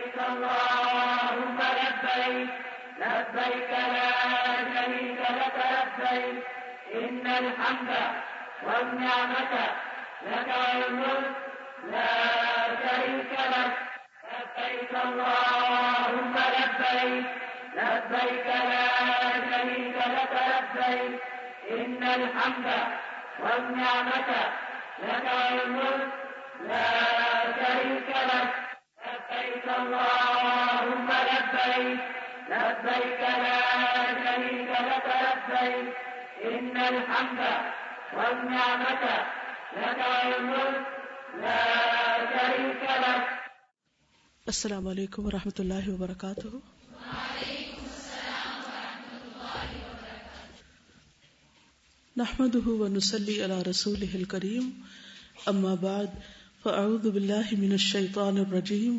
لبيك اللهم لبيك لبيك لا شريك لك لبيك إن الحمد والنعمة لك والملك لا شريك لك لبيك اللهم لبيك لبيك لا شريك لك لبيك إن الحمد والنعمة لك والملك لا شريك لك لبيك اللهم لبيك لبيك لا شريك لك لبيك إن الحمد والنعمة لك والملك لا شريك لك. السلام علیکم ورحمۃ اللہ وبرکاتہ. نحمده ونصلي على رسوله الكريم اما بعد فاعوذ بالله من الشيطان الرجيم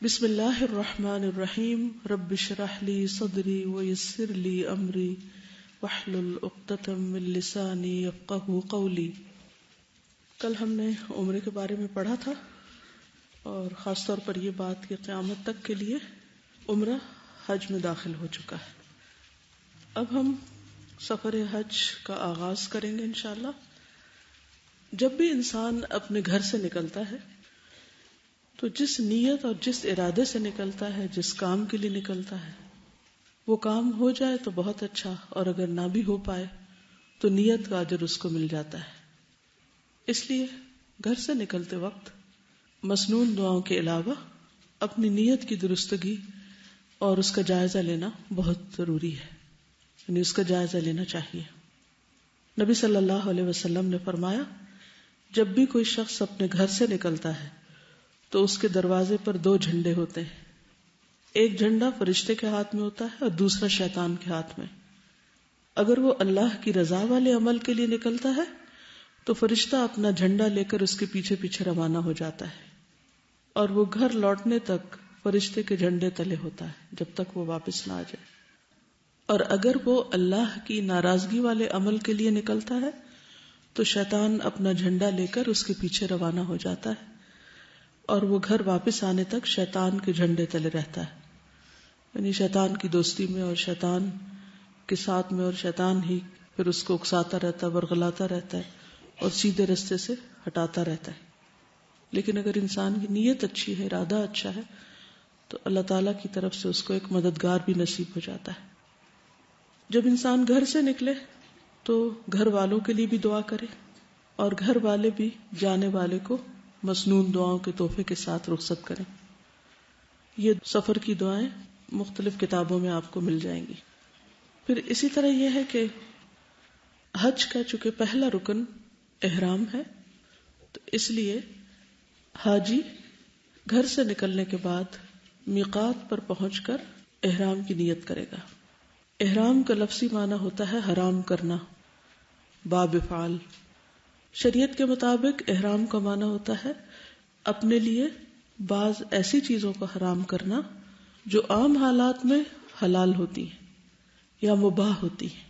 بسم الله الرحمن الرحيم رب اشرح لي صدري ويسر لي امري واحلل عقدة من لساني يفقهوا قولي. کل ہم نے عمرے کے بارے میں پڑھا تھا اور خاص طور پر یہ بات کہ قیامت تک کے لیے عمرہ حج میں داخل ہو چکا ہے. اب ہم سفر حج کا آغاز کریں گے انشاءاللہ. جب بھی انسان اپنے گھر سے نکلتا ہے تو جس نیت اور جس ارادے سے نکلتا ہے، جس کام کے لیے نکلتا ہے، وہ کام ہو جائے تو بہت اچھا، اور اگر نہ بھی ہو پائے تو نیت کا اجر اس کو مل جاتا ہے. اس لیے گھر سے نکلتے وقت مسنون دعاؤں کے علاوہ اپنی نیت کی درستگی اور اس کا جائزہ لینا بہت ضروری ہے، یعنی اس کا جائزہ لینا چاہیے. نبی صلی اللہ علیہ وسلم نے فرمایا، جب بھی کوئی شخص اپنے گھر سے نکلتا ہے تو اس کے دروازے پر 2 جھنڈے ہوتے ہیں. ایک جھنڈا فرشتے کے ہاتھ میں ہوتا ہے اور دوسرا شیطان کے ہاتھ میں. اگر وہ اللہ کی رضا والے عمل کے لیے نکلتا ہے تو فرشتہ اپنا جھنڈا لے کر اس کے پیچھے پیچھے روانہ ہو جاتا ہے، اور وہ گھر لوٹنے تک فرشتے کے جھنڈے تلے ہوتا ہے جب تک وہ واپس نہ آ جائے. اور اگر وہ اللہ کی ناراضگی والے عمل کے لیے نکلتا ہے تو شیطان اپنا جھنڈا لے کر اس کے پیچھے روانہ ہو جاتا ہے، اور وہ گھر واپس آنے تک شیطان کے جھنڈے تلے رہتا ہے، یعنی شیطان کی دوستی میں اور شیطان کے ساتھ میں، اور شیطان ہی پھر اس کو اکساتا رہتا ہے، ورغلاتا رہتا ہے اور سیدھے رستے سے ہٹاتا رہتا ہے. لیکن اگر انسان کی نیت اچھی ہے، ارادہ اچھا ہے، تو اللہ تعالیٰ کی طرف سے اس کو ایک مددگار بھی نصیب ہو جاتا ہے. جب انسان گھر سے نکلے تو گھر والوں کے لیے بھی دعا کرے، اور گھر والے بھی جانے والے کو مسنون دعاؤں کے تحفے کے ساتھ رخصت کریں. یہ سفر کی دعائیں مختلف کتابوں میں آپ کو مل جائیں گی. پھر اسی طرح یہ ہے کہ حج کا چونکہ پہلا رکن احرام ہے، تو اس لیے حاجی گھر سے نکلنے کے بعد میقات پر پہنچ کر احرام کی نیت کرے گا. احرام کا لفظی معنی ہوتا ہے حرام کرنا، باب فعل. شریعت کے مطابق احرام کا معنی ہوتا ہے اپنے لیے بعض ایسی چیزوں کو حرام کرنا جو عام حالات میں حلال ہوتی ہیں یا مباح ہوتی ہیں.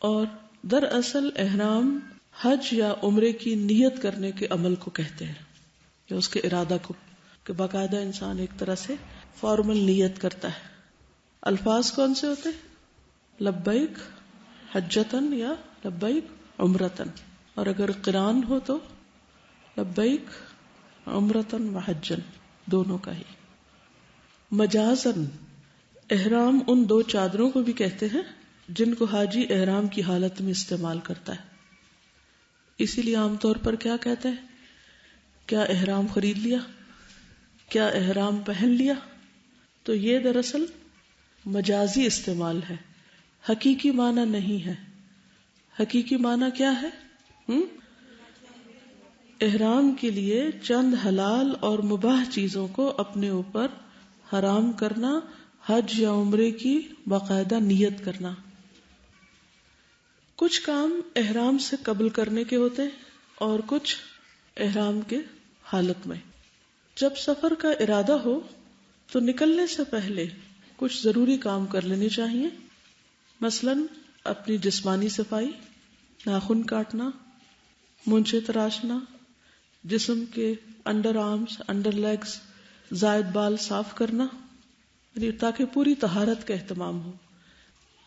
اور دراصل احرام حج یا عمرے کی نیت کرنے کے عمل کو کہتے ہیں، یا اس کے ارادہ کو، کہ باقاعدہ انسان ایک طرح سے فارمل نیت کرتا ہے. الفاظ کون سے ہوتے ہیں؟ لبیک حجتن یا لبیک عمرتن، اور اگر قران ہو تو لبیک عمرتن و حجن، دونوں کا ہی. مجازن احرام ان 2 چادروں کو بھی کہتے ہیں جن کو حاجی احرام کی حالت میں استعمال کرتا ہے. اسی لیے عام طور پر کیا کہتے ہیں؟ کیا احرام خرید لیا؟ کیا احرام پہن لیا؟ تو یہ دراصل مجازی استعمال ہے، حقیقی معنی نہیں ہے. حقیقی معنی کیا ہے؟ احرام کے لیے چند حلال اور مباح چیزوں کو اپنے اوپر حرام کرنا، حج یا عمرے کی باقاعدہ نیت کرنا. کچھ کام احرام سے قبل کرنے کے ہوتے اور کچھ احرام کے حالت میں. جب سفر کا ارادہ ہو تو نکلنے سے پہلے کچھ ضروری کام کر لینے چاہیے. مثلاً اپنی جسمانی صفائی، ناخن کاٹنا، مونچھیں تراشنا، جسم کے انڈر آرمز، انڈر لیگز زائد بال صاف کرنا، یعنی تاکہ پوری طہارت کا اہتمام ہو.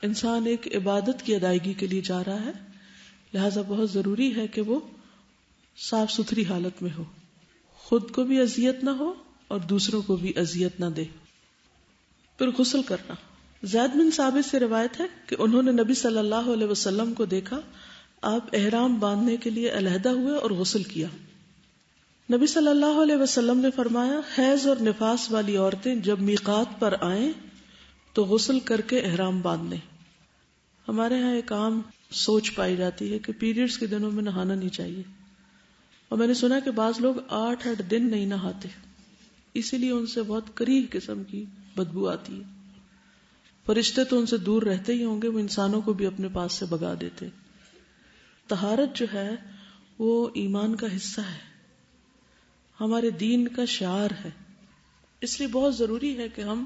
انسان ایک عبادت کی ادائیگی کے لیے جا رہا ہے، لہذا بہت ضروری ہے کہ وہ صاف ستھری حالت میں ہو، خود کو بھی اذیت نہ ہو اور دوسروں کو بھی اذیت نہ دے. پھر غسل کرنا. زید بن ثابت سے روایت ہے کہ انہوں نے نبی صلی اللہ علیہ وسلم کو دیکھا، آپ احرام باندھنے کے لیے علیحدہ ہوئے اور غسل کیا. نبی صلی اللہ علیہ وسلم نے فرمایا، حیض اور نفاس والی عورتیں جب میقات پر آئیں تو غسل کر کے احرام باندھ لیں. ہمارے ہاں ایک عام سوچ پائی جاتی ہے کہ پیریڈز کے دنوں میں نہانا نہیں چاہیے، اور میں نے سنا کہ بعض لوگ 8 دن نہیں نہاتے، اسی لیے ان سے بہت کریہ قسم کی بدبو آتی ہے. فرشتے تو ان سے دور رہتے ہی ہوں گے، وہ انسانوں کو بھی اپنے پاس سے بھگا دیتے. طہارت جو ہے وہ ایمان کا حصہ ہے، ہمارے دین کا شعار ہے. اس لیے بہت ضروری ہے کہ ہم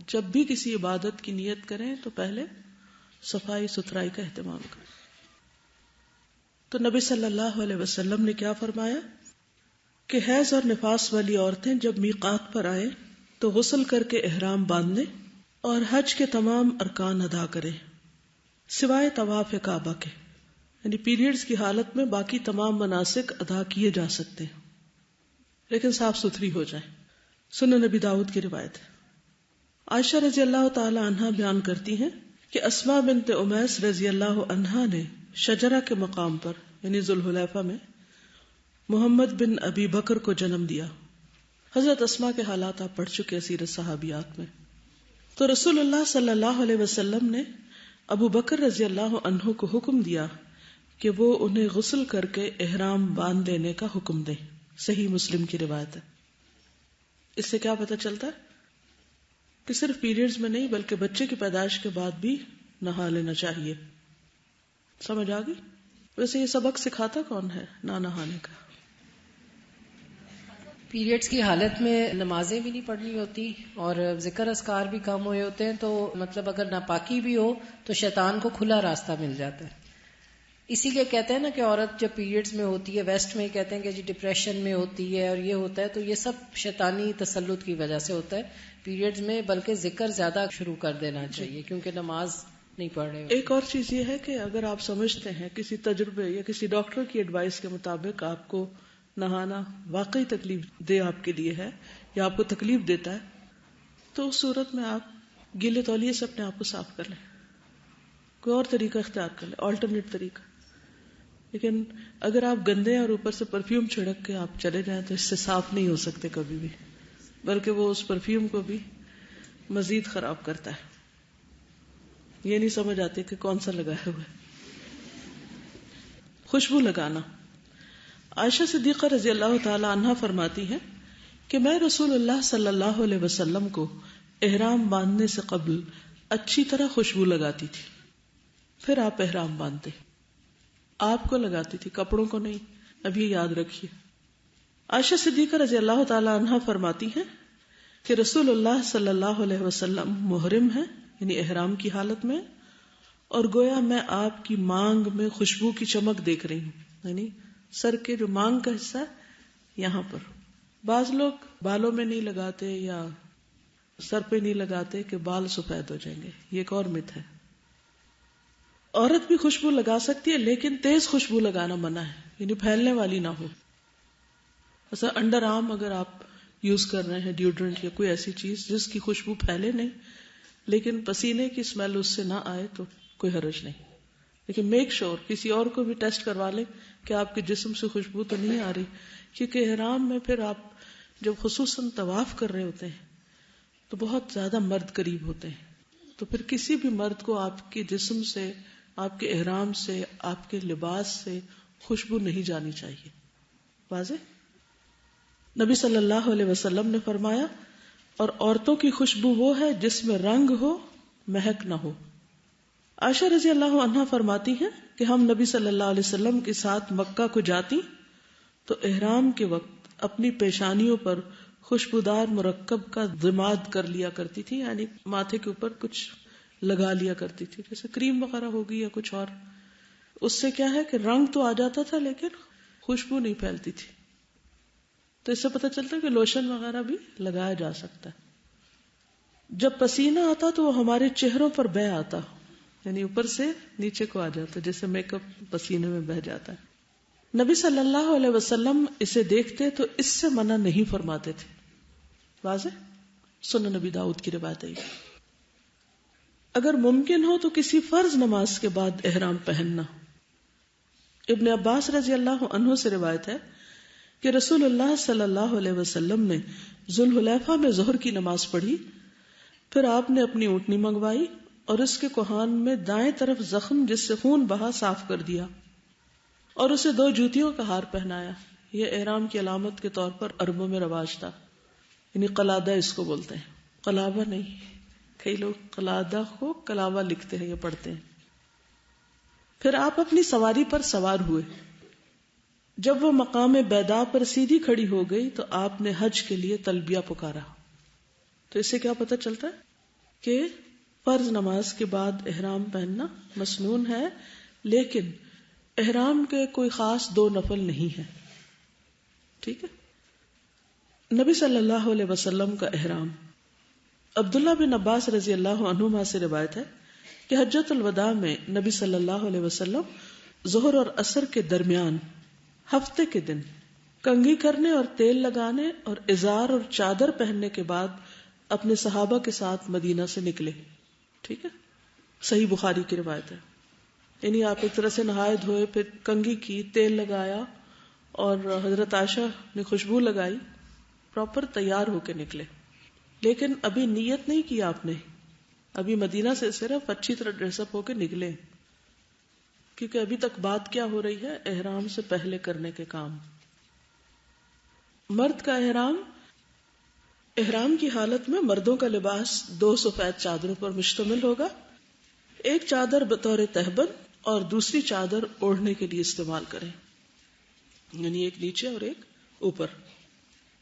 جب بھی کسی عبادت کی نیت کریں تو پہلے صفائی ستھرائی کا اہتمام کریں. تو نبی صلی اللہ علیہ وسلم نے کیا فرمایا کہ حیض اور نفاس والی عورتیں جب میقات پر آئیں تو غسل کر کے احرام باندھ لیں اور حج کے تمام ارکان ادا کریں سوائے طواف کعبہ کے، یعنی پیریڈز کی حالت میں باقی تمام مناسک ادا کیے جا سکتے ہیں لیکن صاف ستھری ہو جائیں. سنن نبی داؤد کی روایت ہے. عائشہ رضی اللہ تعالی عنہا بیان کرتی ہیں کہ اسماء بنت امیس رضی اللہ عنہا نے شجرہ کے مقام پر یعنی ذوالحلیفہ میں محمد بن ابی بکر کو جنم دیا. حضرت اسماء کے حالات آپ پڑھ چکے سیرت صحابیات میں. تو رسول اللہ صلی اللہ علیہ وسلم نے ابو بکر رضی اللہ عنہ کو حکم دیا کہ وہ انہیں غسل کر کے احرام باندھ دینے کا حکم دیں. صحیح مسلم کی روایت ہے. اس سے کیا پتہ چلتا ہے کہ صرف پیریڈز میں نہیں بلکہ بچے کی پیدائش کے بعد بھی نہا لینا چاہیے. سمجھ آ گئی؟ ویسے یہ سبق سکھاتا کون ہے نہ نہانے کا؟ پیریڈز کی حالت میں نمازیں بھی نہیں پڑھنی ہوتی اور ذکر اذکار بھی کم ہوئے ہوتے ہیں، تو مطلب اگر ناپاکی بھی ہو تو شیطان کو کھلا راستہ مل جاتا ہے. اسی لیے کہتے ہیں نا کہ عورت جب پیریڈز میں ہوتی ہے، ویسٹ میں کہتے ہیں کہ جی ڈپریشن میں ہوتی ہے اور یہ ہوتا ہے، تو یہ سب شیطانی تسلط کی وجہ سے ہوتا ہے پیریڈز میں. بلکہ ذکر زیادہ شروع کر دینا چاہیے کیونکہ نماز نہیں پڑھ رہے. ایک اور چیز یہ ہے کہ اگر آپ سمجھتے ہیں کسی تجربے یا کسی ڈاکٹر کی ایڈوائس کے مطابق آپ کو نہانا واقعی تکلیف دہ آپ کے لیے ہے یا آپ کو تکلیف دیتا ہے، تو اس صورت میں آپ گیلے تولیے سے اپنے آپ کو صاف کر لیں، کوئی اور طریقہ اختیار کر لیں، آلٹرنیٹ طریقہ. لیکن اگر آپ گندے اور اوپر سے پرفیوم چھڑک کے آپ چلے جائیں تو اس سے صاف نہیں ہو سکتے کبھی بھی، بلکہ وہ اس پرفیوم کو بھی مزید خراب کرتا ہے. یہ نہیں سمجھ آتی کہ کون سا لگایا ہوا ہے. خوشبو لگانا. عائشہ صدیقہ رضی اللہ تعالی عنہا فرماتی ہیں کہ میں رسول اللہ صلی اللہ علیہ وسلم کو احرام باندھنے سے قبل اچھی طرح خوشبو لگاتی تھی، پھر آپ احرام باندھتے. آپ کو لگاتی تھی، کپڑوں کو نہیں. ابھی یاد رکھیے. عائشہ صدیقہ رضی اللہ تعالی عنہا فرماتی ہیں کہ رسول اللہ صلی اللہ علیہ وسلم محرم ہے، یعنی احرام کی حالت میں، اور گویا میں آپ کی مانگ میں خوشبو کی چمک دیکھ رہی ہوں، یعنی سر کے جو مانگ کا حصہ ہے یہاں پر. بعض لوگ بالوں میں نہیں لگاتے یا سر پہ نہیں لگاتے کہ بال سفید ہو جائیں گے، یہ ایک اور مت ہے. عورت بھی خوشبو لگا سکتی ہے لیکن تیز خوشبو لگانا منع ہے، یعنی پھیلنے والی نہ ہو. ایسا انڈر آرم اگر آپ یوز کر رہے ہیں ڈیوڈرنٹ یا کوئی ایسی چیز جس کی خوشبو پھیلے نہیں لیکن پسینے کی اسمیل اس سے نہ آئے تو کوئی حرج نہیں. لیکن میک شور کسی اور کو بھی ٹیسٹ کروا لیں کہ آپ کے جسم سے خوشبو تو نہیں آ رہی، کیونکہ احرام میں پھر آپ جب خصوصاً طواف کر رہے ہوتے ہیں تو بہت زیادہ مرد قریب ہوتے ہیں، تو پھر کسی بھی مرد کو آپ کے جسم سے، آپ کے احرام سے، آپ کے لباس سے خوشبو نہیں جانی چاہیے. واضح؟ نبی صلی اللہ علیہ وسلم نے فرمایا، اور عورتوں کی خوشبو وہ ہے جس میں رنگ ہو، مہک نہ ہو. عائشہ رضی اللہ عنہا فرماتی ہیں کہ ہم نبی صلی اللہ علیہ وسلم کے ساتھ مکہ کو جاتی تو احرام کے وقت اپنی پیشانیوں پر خوشبودار مرکب کا ضماد کر لیا کرتی تھی، یعنی ماتھے کے اوپر کچھ لگا لیا کرتی تھی، جیسے کریم وغیرہ ہوگی یا کچھ اور. اس سے کیا ہے کہ رنگ تو آ جاتا تھا لیکن خوشبو نہیں پھیلتی تھی. تو اس سے پتہ چلتا ہے کہ لوشن وغیرہ بھی لگایا جا سکتا ہے. جب پسینہ آتا تو وہ ہمارے چہروں پر بہہ آتا، یعنی اوپر سے نیچے کو آ جاتا، جیسے میک اپ پسینے میں بہہ جاتا ہے. نبی صلی اللہ علیہ وسلم اسے دیکھتے تو اس سے منع نہیں فرماتے تھے. واضح؟ سنن نبی داؤد کی روایت ہے. اگر ممکن ہو تو کسی فرض نماز کے بعد احرام پہننا. ابن عباس رضی اللہ عنہ سے روایت ہے کہ رسول اللہ صلی اللہ علیہ وسلم نے ذوالحلیفہ میں ظہر کی نماز پڑھی، پھر آپ نے اپنی اونٹنی منگوائی اور اس کے کوہان میں دائیں طرف زخم جس سے خون بہا صاف کر دیا اور اسے 2 جوتیوں کا ہار پہنایا. یہ احرام کی علامت کے طور پر عربوں میں رواج تھا، یعنی قلادہ اس کو بولتے ہیں، قلابہ نہیں. کئی لوگ قلادہ کو کلابہ لکھتے ہیں یا پڑھتے ہیں. پھر آپ اپنی سواری پر سوار ہوئے. جب وہ مقام بیدا پر سیدھی کھڑی ہو گئی تو آپ نے حج کے لیے تلبیہ پکارا. تو اس سے کیا پتہ چلتا ہے کہ فرض نماز کے بعد احرام پہننا مسنون ہے، لیکن احرام کے کوئی خاص 2 نفل نہیں ہے. ٹھیک ہے. نبی صلی اللہ علیہ وسلم کا احرام. عبداللہ بن عباس رضی اللہ عنہما سے روایت ہے کہ حجۃ الوداع میں نبی صلی اللہ علیہ وسلم ظہر اور عصر کے درمیان ہفتے کے دن کنگھی کرنے اور تیل لگانے اور ازار اور چادر پہننے کے بعد اپنے صحابہ کے ساتھ مدینہ سے نکلے. ٹھیک ہے. صحیح بخاری کی روایت ہے. یعنی آپ ایک طرح سے نہائے دھوئے، پھر کنگھی کی، تیل لگایا اور حضرت عائشہ نے خوشبو لگائی، پراپر تیار ہو کے نکلے. لیکن ابھی نیت نہیں کی آپ نے، ابھی مدینہ سے صرف اچھی طرح ڈریس اپ ہو کے نکلے، کیونکہ ابھی تک بات کیا ہو رہی ہے؟ احرام سے پہلے کرنے کے کام. مرد کا احرام کی حالت میں مردوں کا لباس 2 سفید چادروں پر مشتمل ہوگا. ایک چادر بطور تہبند اور دوسری چادر اوڑھنے کے لیے استعمال کریں، یعنی ایک نیچے اور ایک اوپر.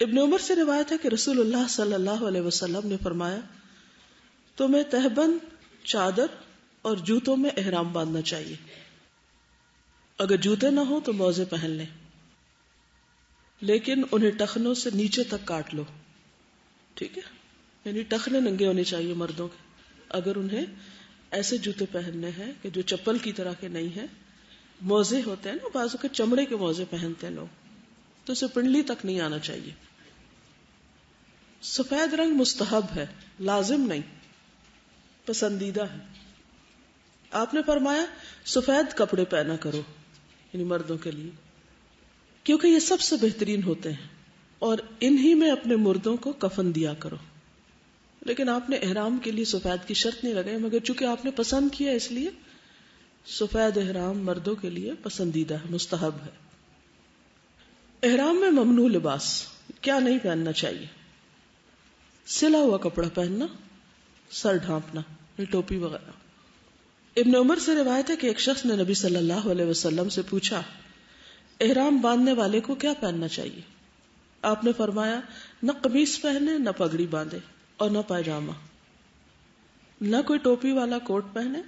ابن عمر سے روایت ہے کہ رسول اللہ صلی اللہ علیہ وسلم نے فرمایا تمہیں تہبند، چادر اور جوتوں میں احرام باندھنا چاہیے. اگر جوتے نہ ہو تو موزے پہن لیں، لیکن انہیں ٹخنوں سے نیچے تک کاٹ لو. ٹھیک ہے. یعنی ٹخنے ننگے ہونے چاہیے مردوں کے. اگر انہیں ایسے جوتے پہننے ہیں کہ جو چپل کی طرح کے نہیں ہیں، موزے ہوتے ہیں نا بازو کے چمڑے کے موزے پہنتے ہیں لوگ، تو اسے پنڈلی تک نہیں آنا چاہیے. سفید رنگ مستحب ہے، لازم نہیں، پسندیدہ ہے. آپ نے فرمایا سفید کپڑے پہنا کرو، یعنی مردوں کے لیے، کیونکہ یہ سب سے بہترین ہوتے ہیں، اور انہی میں اپنے مردوں کو کفن دیا کرو. لیکن آپ نے احرام کے لیے سفید کی شرط نہیں لگائی، مگر چونکہ آپ نے پسند کیا اس لیے سفید احرام مردوں کے لیے پسندیدہ ہے، مستحب ہے. احرام میں ممنوع لباس کیا نہیں پہننا چاہیے؟ سلا ہوا کپڑا پہننا، سر ڈھانپنا، ٹوپی وغیرہ. ابن عمر سے روایت ہے کہ ایک شخص نے نبی صلی اللہ علیہ وسلم سے پوچھا احرام باندھنے والے کو کیا پہننا چاہیے؟ آپ نے فرمایا نہ قمیص پہنے، نہ پگڑی باندھے اور نہ پائجامہ، نہ کوئی ٹوپی والا کوٹ پہنے،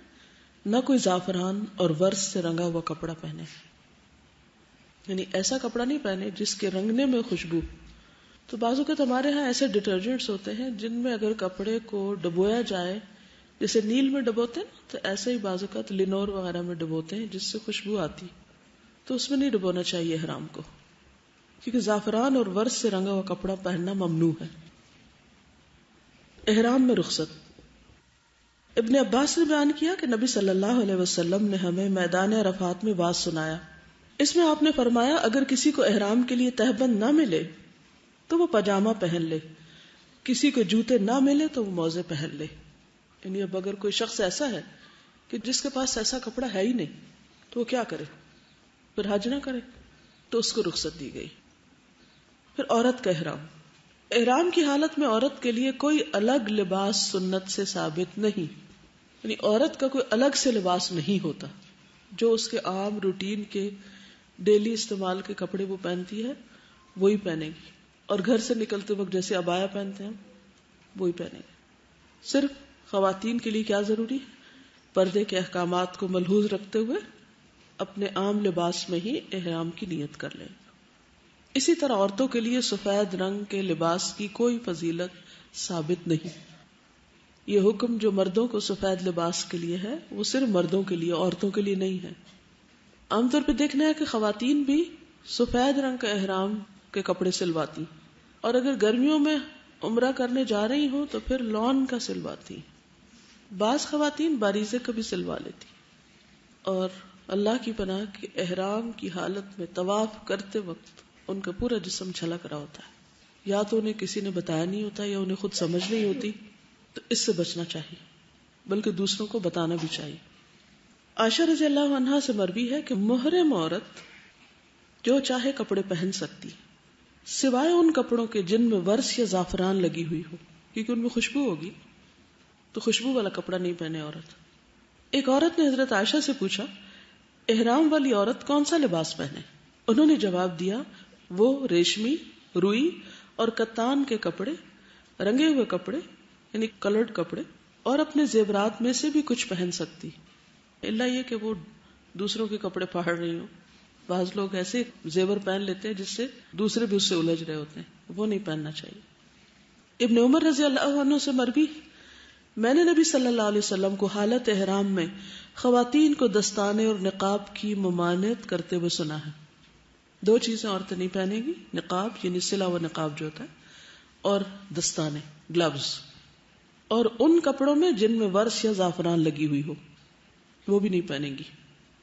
نہ کوئی زعفران اور ورس سے رنگا ہوا کپڑا پہنے. یعنی ایسا کپڑا نہیں پہنے جس کے رنگنے میں خوشبو. تو بعض اوقات ہمارے ہاں ایسے ڈٹرجنٹس ہوتے ہیں جن میں اگر کپڑے کو ڈبویا جائے، جیسے نیل میں ڈبوتے ہیں تو ایسے ہی بعض اوقات لینور وغیرہ میں ڈبوتے ہیں جس سے خوشبو آتی، تو اس میں نہیں ڈبونا چاہیے احرام کو، کیونکہ زعفران اور ورس سے رنگا ہوا کپڑا پہننا ممنوع ہے. احرام میں رخصت. ابن عباس نے بیان کیا کہ نبی صلی اللہ علیہ وسلم نے ہمیں میدان عرفات میں واز سنایا. اس میں آپ نے فرمایا اگر کسی کو احرام کے لیے تہبند نہ ملے تو وہ پاجامہ پہن لے، کسی کو جوتے نہ ملے تو وہ موزے پہن لے. یعنی اب اگر کوئی شخص ایسا ہے کہ جس کے پاس ایسا کپڑا ہے ہی نہیں تو وہ کیا کرے؟ پھر حج نہ کرے، تو اس کو رخصت دی گئی. پھر عورت کا احرام. احرام کی حالت میں عورت کے لیے کوئی الگ لباس سنت سے ثابت نہیں، یعنی عورت کا کوئی الگ سے لباس نہیں ہوتا. جو اس کے عام روٹین کے ڈیلی استعمال کے کپڑے وہ پہنتی ہے وہی پہنے گی، اور گھر سے نکلتے وقت جیسے عبایا پہنتے ہیں وہی پہنے گی. صرف خواتین کے لیے کیا ضروری ہے؟ پردے کے احکامات کو ملحوظ رکھتے ہوئے اپنے عام لباس میں ہی احرام کی نیت کر لیں. اسی طرح عورتوں کے لیے سفید رنگ کے لباس کی کوئی فضیلت ثابت نہیں. یہ حکم جو مردوں کو سفید لباس کے لیے ہے وہ صرف مردوں کے لیے، عورتوں کے لیے نہیں ہے. عام طور پہ دیکھنا ہے کہ خواتین بھی سفید رنگ کا احرام کے کپڑے سلواتی، اور اگر گرمیوں میں عمرہ کرنے جا رہی ہوں تو پھر لون کا سلواتی. بعض خواتین باریزے کا بھی سلوا لیتی. اور اللہ کی پناہ کہ احرام کی حالت میں طواف کرتے وقت ان کا پورا جسم جھلک رہا ہوتا ہے. یا تو انہیں کسی نے بتایا نہیں ہوتا یا انہیں خود سمجھ نہیں ہوتی، تو اس سے بچنا چاہیے، بلکہ دوسروں کو بتانا بھی چاہیے. عائشہ رضی اللہ عنہا سے مروی ہے کہ محرم عورت جو چاہے کپڑے پہن سکتی سوائے ان کپڑوں کے جن میں ورس یا زعفران لگی ہوئی ہو، کیونکہ ان میں خوشبو ہوگی، تو خوشبو والا کپڑا نہیں پہنے عورت. ایک عورت نے حضرت عائشہ سے پوچھا احرام والی عورت کون سا لباس پہنے؟ انہوں نے جواب دیا وہ ریشمی، روئی اور کتان کے کپڑے، رنگے ہوئے کپڑے یعنی کلرڈ کپڑے، اور اپنے زیورات میں سے بھی کچھ پہن سکتی، اللہ یہ کہ وہ دوسروں کے کپڑے پھاڑ رہی ہوں. بعض لوگ ایسے زیور پہن لیتے ہیں جس سے دوسرے بھی اس سے الجھ رہے ہوتے ہیں، وہ نہیں پہننا چاہیے. ابن عمر رضی اللہ عنہ سے مروی میں نے نبی صلی اللہ علیہ وسلم کو حالت احرام میں خواتین کو دستانے اور نقاب کی ممانعت کرتے ہوئے سنا ہے. دو چیزیں عورتیں نہیں پہنے گی، نقاب یعنی سلا و نقاب جو ہوتا ہے، اور دستانے گلوز، اور ان کپڑوں میں جن میں ورس یا زعفران لگی ہوئی ہو وہ بھی نہیں پہنے گی،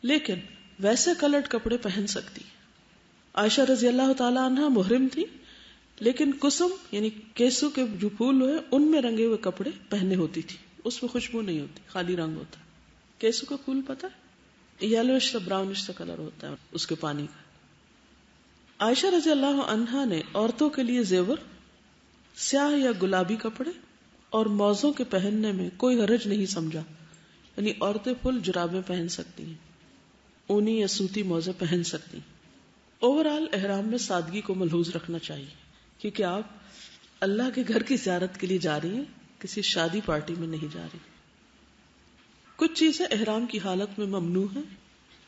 لیکن ویسے کلرڈ کپڑے پہن سکتی. عائشہ رضی اللہ تعالی عنہ محرم تھی لیکن کسم یعنی کیسو کے جو پھول ہوئے ان میں رنگے ہوئے کپڑے پہننے ہوتی تھی، اس میں خوشبو نہیں ہوتی، خالی رنگ ہوتا ہے. کیسو کا پھول پتہ ہے، یلوش سے براؤنش سے کلر ہوتا ہے اس کے پانی کا. عائشہ رضی اللہ عنہا نے عورتوں کے لیے زیور، سیاہ یا گلابی کپڑے اور موزوں کے پہننے میں کوئی حرج نہیں سمجھا. یعنی عورتیں فل جرابیں پہن سکتی ہیں، اونی یا سوتی موزے پہن سکتی. اوورآل احرام میں سادگی کو ملحوظ رکھنا چاہیے، کیونکہ آپ اللہ کے گھر کی زیارت کے لیے جا رہی ہیں، کسی شادی پارٹی میں نہیں جا رہی. کچھ چیزیں احرام کی حالت میں ممنوع ہیں،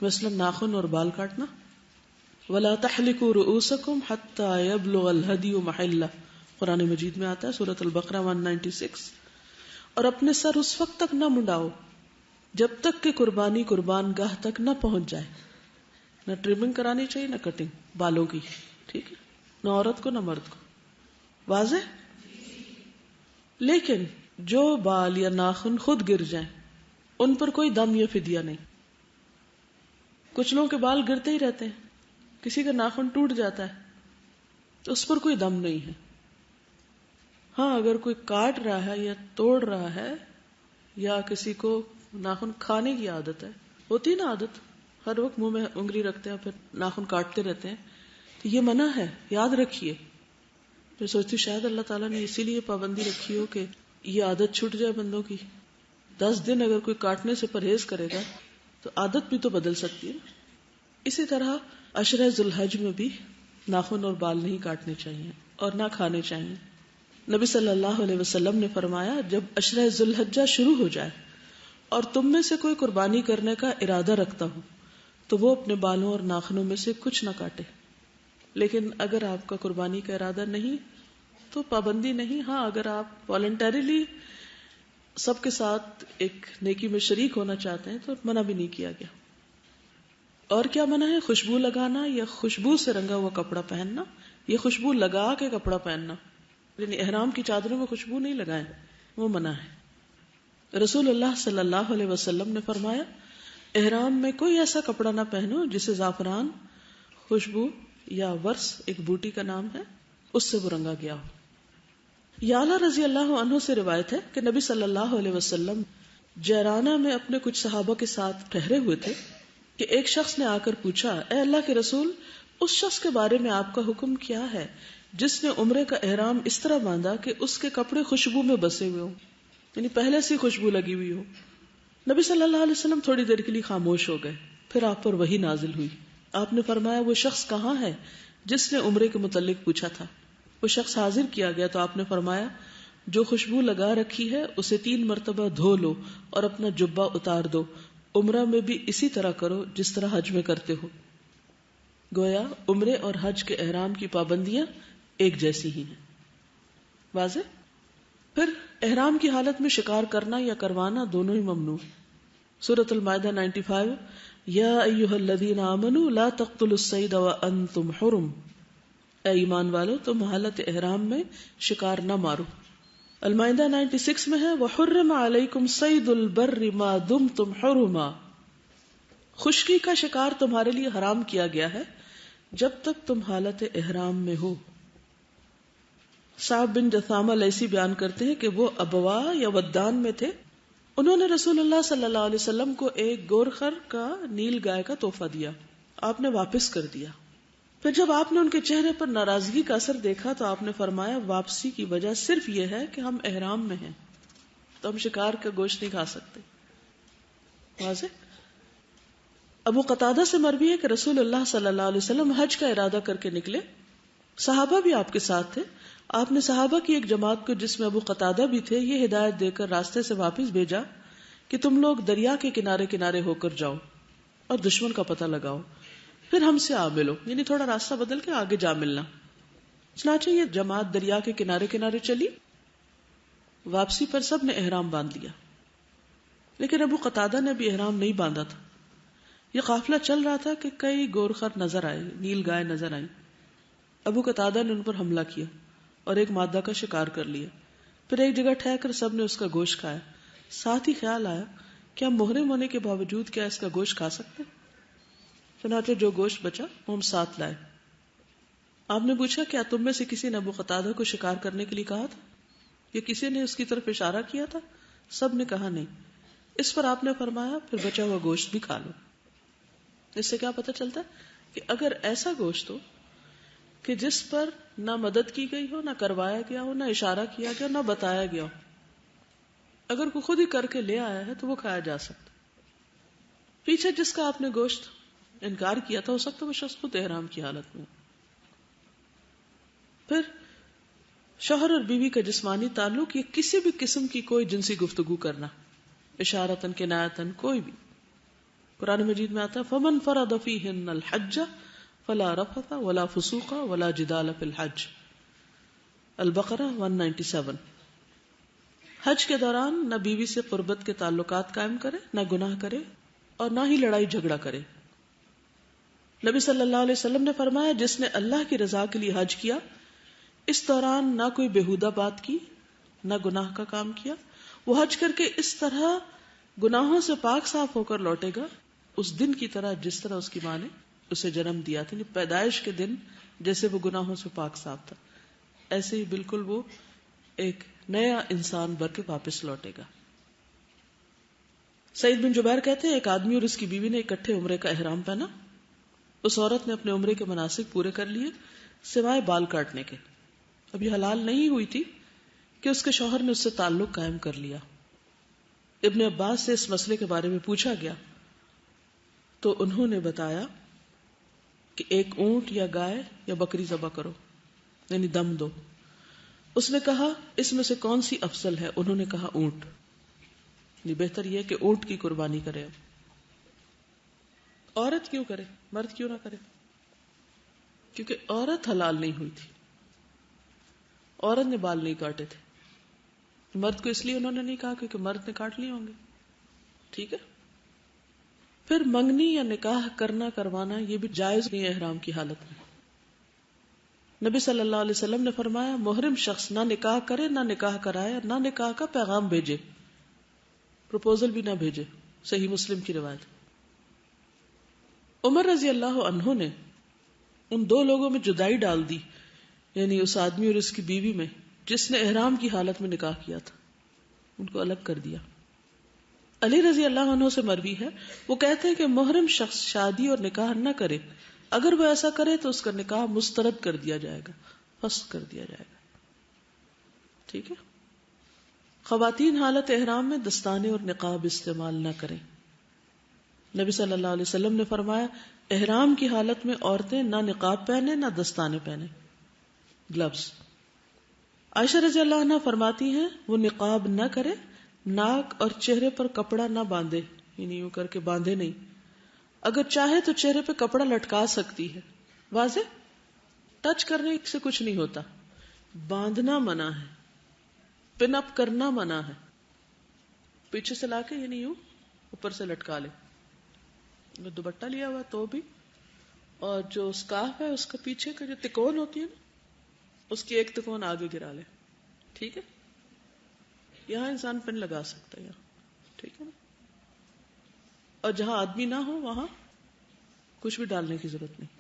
مثلا ناخن اور بال کاٹنا. وَلَا تَحْلِقُوا رُؤُوسَكُمْ حَتَّى يَبْلُغَ الْهَدْيُ مَحِلَّهُ، قرآن مجید میں آتا ہے سورۃ البقرہ 196. اور اپنے سر اس وقت تک نہ منڈاؤ جب تک کہ قربانی قربان گاہ تک نہ پہنچ جائے. نہ ٹریمنگ کرانی چاہیے نہ کٹنگ بالوں کی، ٹھیک ہے، نہ عورت کو نہ مرد کو. واضح؟ لیکن جو بال یا ناخن خود گر جائیں ان پر کوئی دم یا فدیہ نہیں. کچھ لوگوں کے بال گرتے ہی رہتے ہیں، کسی کا ناخن ٹوٹ جاتا ہے تو اس پر کوئی دم نہیں ہے. ہاں اگر کوئی کاٹ رہا ہے یا توڑ رہا ہے یا کسی کو ناخن کھانے کی عادت ہے، ہوتی نا عادت، ہر وقت منہ میں انگلی رکھتے ہیں پھر ناخن کاٹتے رہتے ہیں، تو یہ منع ہے، یاد رکھیے. میں سوچتی ہوں شاید اللہ تعالیٰ نے اسی لیے پابندی رکھی ہو کہ یہ عادت چھوٹ جائے بندوں کی. 10 دن اگر کوئی کاٹنے سے پرہیز کرے گا تو عادت بھی تو بدل سکتی ہے. اسی طرح عشرہ ذی الحج میں بھی ناخن اور بال نہیں کاٹنے چاہیے اور نہ کھانے چاہیے. نبی صلی اللہ علیہ وسلم نے فرمایا جب عشرہ ذی الحجہ شروع ہو جائے اور تم میں سے کوئی قربانی کرنے کا ارادہ رکھتا ہو تو وہ اپنے بالوں اور ناخنوں میں سے کچھ نہ کاٹے. لیکن اگر آپ کا قربانی کا ارادہ نہیں تو پابندی نہیں. ہاں اگر آپ والنٹریلی سب کے ساتھ ایک نیکی میں شریک ہونا چاہتے ہیں تو منع بھی نہیں کیا گیا. اور کیا منع ہے؟ خوشبو لگانا یا خوشبو سے رنگا ہوا کپڑا پہننا، یہ خوشبو لگا کے کپڑا پہننا، یعنی احرام کی چادروں میں خوشبو نہیں لگائیں، وہ منع ہے. رسول اللہ صلی اللہ علیہ وسلم نے فرمایا احرام میں کوئی ایسا کپڑا نہ پہنو جسے زعفران، خوشبو یا ورس ایک بوٹی کا نام ہے اس سے وہ رنگا گیا ہو. یعلا رضی اللہ عنہ سے روایت ہے کہ نبی صلی اللہ علیہ وسلم جیرانہ میں اپنے کچھ صحابہ کے ساتھ ٹھہرے ہوئے تھے کہ ایک شخص نے آ کر پوچھا اے اللہ کے رسول، اس شخص کے بارے میں آپ کا حکم کیا ہے جس نے عمرے کا احرام اس طرح باندھا کہ اس کے کپڑے خوشبو میں بسے ہوئے ہوں، یعنی پہلے سے خوشبو لگی ہوئی ہو. نبی صلی اللہ علیہ وسلم تھوڑی دیر کے لیے خاموش ہو گئے، پھر آپ پر وحی نازل ہوئی. آپ نے فرمایا وہ شخص کہاں ہے جس نے عمرے کے متعلق پوچھا تھا؟ وہ شخص حاضر کیا گیا تو آپ نے فرمایا جو خوشبو لگا رکھی ہے اسے 3 مرتبہ دھو لو اور اپنا جبہ اتار دو. عمرہ میں بھی اسی طرح کرو جس طرح حج میں کرتے ہو. گویا عمرے اور حج کے احرام کی پابندیاں ایک جیسی ہی ہیں. واضح؟ پھر احرام کی حالت میں شکار کرنا یا کروانا دونوں ہی ممنوع. سورۃ المائدہ 95 یا ایھا الذین آمنوا لا تقتلوا الصید وانتم حرم، اے ایمان والو تم حالت احرام میں شکار نہ مارو. المائدہ 96 میں ہے وحرم علیکم صید البر ما دمتم حرما، خشکی کا شکار تمہارے لیے حرام کیا گیا ہے جب تک تم حالت احرام میں ہو. صعب بن جثامہ لیثی بیان کرتے ہیں کہ وہ ابوا یا ودان میں تھے. انہوں نے رسول اللہ صلی اللہ علیہ وسلم کو ایک گورخر کا نیل گائے کا تحفہ دیا. آپ نے واپس کر دیا. پھر جب آپ نے ان کے چہرے پر ناراضگی کا اثر دیکھا تو آپ نے فرمایا واپسی کی وجہ صرف یہ ہے کہ ہم احرام میں ہیں تو ہم شکار کا گوشت نہیں کھا سکتے. واضح؟ ابو قتادہ سے مروی ہے کہ رسول اللہ صلی اللہ علیہ وسلم حج کا ارادہ کر کے نکلے. صحابہ بھی آپ کے ساتھ تھے. آپ نے صحابہ کی ایک جماعت کو جس میں ابو قتادہ بھی تھے یہ ہدایت دے کر راستے سے واپس بھیجا کہ تم لوگ دریا کے کنارے کنارے ہو کر جاؤ اور دشمن کا پتہ لگاؤ، پھر ہم سے آ ملو، یعنی تھوڑا راستہ بدل کے آگے جا ملنا. چنانچہ یہ جماعت دریا کے کنارے کنارے چلی. واپسی پر سب نے احرام باندھ لیا، لیکن ابو قتادہ نے بھی احرام نہیں باندھا تھا. یہ قافلہ چل رہا تھا کہ کئی گورخر نظر آئے، نیل گائے نظر آئیں. ابو قتادہ نے ان پر حملہ کیا اور ایک مادہ کا شکار کر لیا. پھر ایک جگہ ٹھہر کر سب نے اس کا گوشت کھایا. ساتھ ہی خیال آیا کہ ہم محرم ہونے کے باوجود کیا اس کا گوشت کھا سکتے؟ چنانچہ جو گوشت بچا وہ ہم ساتھ لائے. آپ نے پوچھا کیا تم میں سے کسی نے ابو قتادہ کو شکار کرنے کے لیے کہا تھا یا کسی نے اس کی طرف اشارہ کیا تھا؟ سب نے کہا نہیں. اس پر آپ نے فرمایا پھر بچا ہوا گوشت بھی کھا لو. اس سے کیا پتہ چلتا ہے کہ اگر ایسا گوشت ہو کہ جس پر نہ مدد کی گئی ہو، نہ کروایا گیا ہو، نہ اشارہ کیا گیا، نہ بتایا گیا ہو، اگر کوئی خود ہی کر کے لے آیا ہے تو وہ کھایا جا سکتا. پیچھے جس کا آپ نے گوشت انکار کیا تھا ہو سکتا وہ شخص خود احرام کی حالت میں. پھر شوہر اور بیوی کا جسمانی تعلق یہ کسی بھی قسم کی کوئی جنسی گفتگو کرنا، اشارتن کنایتن کوئی بھی. قرآن مجید میں آتا ہے فمن فرض فیہن الحج فلا رفث ولا فسوق ولا جدال فی الحج. البقرہ 197. حج کے دوران نہ بیوی سے قربت کے تعلقات قائم کرے، نہ گناہ کرے اور نہ ہی لڑائی جھگڑا کرے. نبی صلی اللہ علیہ وسلم نے فرمایا جس نے اللہ کی رضا کے لیے حج کیا اس دوران نہ کوئی بےہودہ بات کی نہ گناہ کا کام کیا، وہ حج کر کے اس طرح گناہوں سے پاک صاف ہو کر لوٹے گا اس دن کی طرح جس طرح اس کی ماں نے اسے جنم دیا تھا. پیدائش کے دن جیسے وہ گناہوں سے پاک صاف تھا ایسے ہی بالکل وہ ایک نیا انسان بن کے واپس لوٹے گا. سعید بن جبیر کہتے ہیں ایک آدمی اور اس کی بیوی نے اکٹھے عمرے کا احرام پہنا. اس عورت نے اپنے عمرے کے مناسک پورے کر لیے سوائے بال کاٹنے کے. اب یہ حلال نہیں ہوئی تھی کہ اس کے شوہر نے اس سے تعلق قائم کر لیا. ابن عباس سے اس مسئلے کے بارے میں پوچھا گیا تو انہوں نے بتایا کہ ایک اونٹ یا گائے یا بکری ذبح کرو، یعنی دم دو. اس نے کہا اس میں سے کون سی افضل ہے؟ انہوں نے کہا اونٹ. بہتر یہ کہ اونٹ کی قربانی کرے. عورت کیوں کرے، مرد کیوں نہ کرے؟ کیونکہ عورت حلال نہیں ہوئی تھی، عورت نے بال نہیں کاٹے تھے. مرد کو اس لیے انہوں نے نہیں کہا کیونکہ مرد نے کاٹ لیے ہوں گے. ٹھیک ہے. پھر منگنی یا نکاح کرنا کروانا یہ بھی جائز نہیں ہے احرام کی حالت میں. نبی صلی اللہ علیہ وسلم نے فرمایا محرم شخص نہ نکاح کرے نہ نکاح کرائے نہ نکاح کا پیغام بھیجے، پروپوزل بھی نہ بھیجے. صحیح مسلم کی روایت. عمر رضی اللہ عنہ نے ان دو لوگوں میں جدائی ڈال دی، یعنی اس آدمی اور اس کی بیوی میں جس نے احرام کی حالت میں نکاح کیا تھا، ان کو الگ کر دیا. علی رضی اللہ عنہ سے مروی ہے وہ کہتے ہیں کہ محرم شخص شادی اور نکاح نہ کرے، اگر وہ ایسا کرے تو اس کا نکاح مسترد کر دیا جائے گا، فسخ کر دیا جائے گا. ٹھیک ہے. خواتین حالت احرام میں دستانے اور نقاب استعمال نہ کریں. نبی صلی اللہ علیہ وسلم نے فرمایا احرام کی حالت میں عورتیں نہ نقاب پہنے نہ دستانے پہنے، گلوز. عائشہ رضی اللہ عنہ فرماتی ہیں وہ نقاب نہ کرے، ناک اور چہرے پر کپڑا نہ باندھے، یعنی یوں کر کے باندھے نہیں. اگر چاہے تو چہرے پہ کپڑا لٹکا سکتی ہے واضح؟ ٹچ کرنے سے کچھ نہیں ہوتا، باندھنا منع ہے، پن اپ کرنا منع ہے، پیچھے سے لا کے یعنی یوں اوپر سے لٹکا لے، اگر دوپٹہ لیا ہوا تو بھی، اور جو اسکارف ہے اس کا پیچھے کا جو تکون ہوتی ہے نا اس کی ایک تکون آگے گرا لے، ٹھیک ہے؟ یہاں انسان پن لگا سکتا ہے یہاں، ٹھیک ہے نا؟ اور جہاں آدمی نہ ہو وہاں کچھ بھی ڈالنے کی ضرورت نہیں۔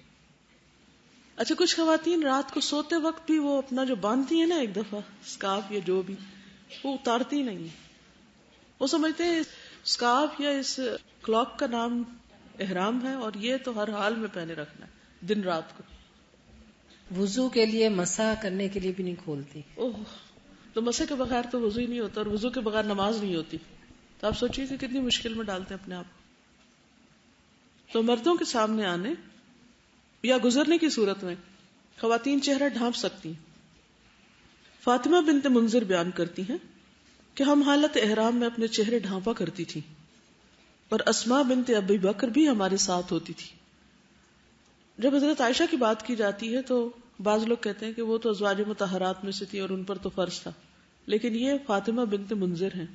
اچھا، کچھ خواتین رات کو سوتے وقت بھی وہ اپنا جو باندھتی ہیں نا ایک دفعہ اسکارف یا جو بھی، وہ اتارتی نہیں ہیں، وہ سمجھتے ہیں اسکارف یا اس کلاک کا نام احرام ہے اور یہ تو ہر حال میں پہنے رکھنا ہے دن رات کو۔ وضو کے لیے مسح کرنے کے لیے بھی نہیں کھولتی۔ اوہ، تو مسح کے بغیر تو وضو ہی نہیں ہوتا، اور وضو کے بغیر نماز نہیں ہوتی، تو آپ سوچیے کہ کتنی مشکل میں ڈالتے ہیں اپنے آپ کو۔ تو مردوں کے سامنے آنے یا گزرنے کی صورت میں خواتین چہرہ ڈھانپ سکتی ہیں۔ فاطمہ بنت منذر بیان کرتی ہیں کہ ہم حالت احرام میں اپنے چہرے ڈھانپا کرتی تھی، اور اسماء بنت ابی بکر بھی ہمارے ساتھ ہوتی تھی۔ جب حضرت عائشہ کی بات کی جاتی ہے تو بعض لوگ کہتے ہیں کہ وہ تو ازواج مطہرات میں سے تھی اور ان پر تو فرض تھا، لیکن یہ فاطمہ بنت منذر ہیں،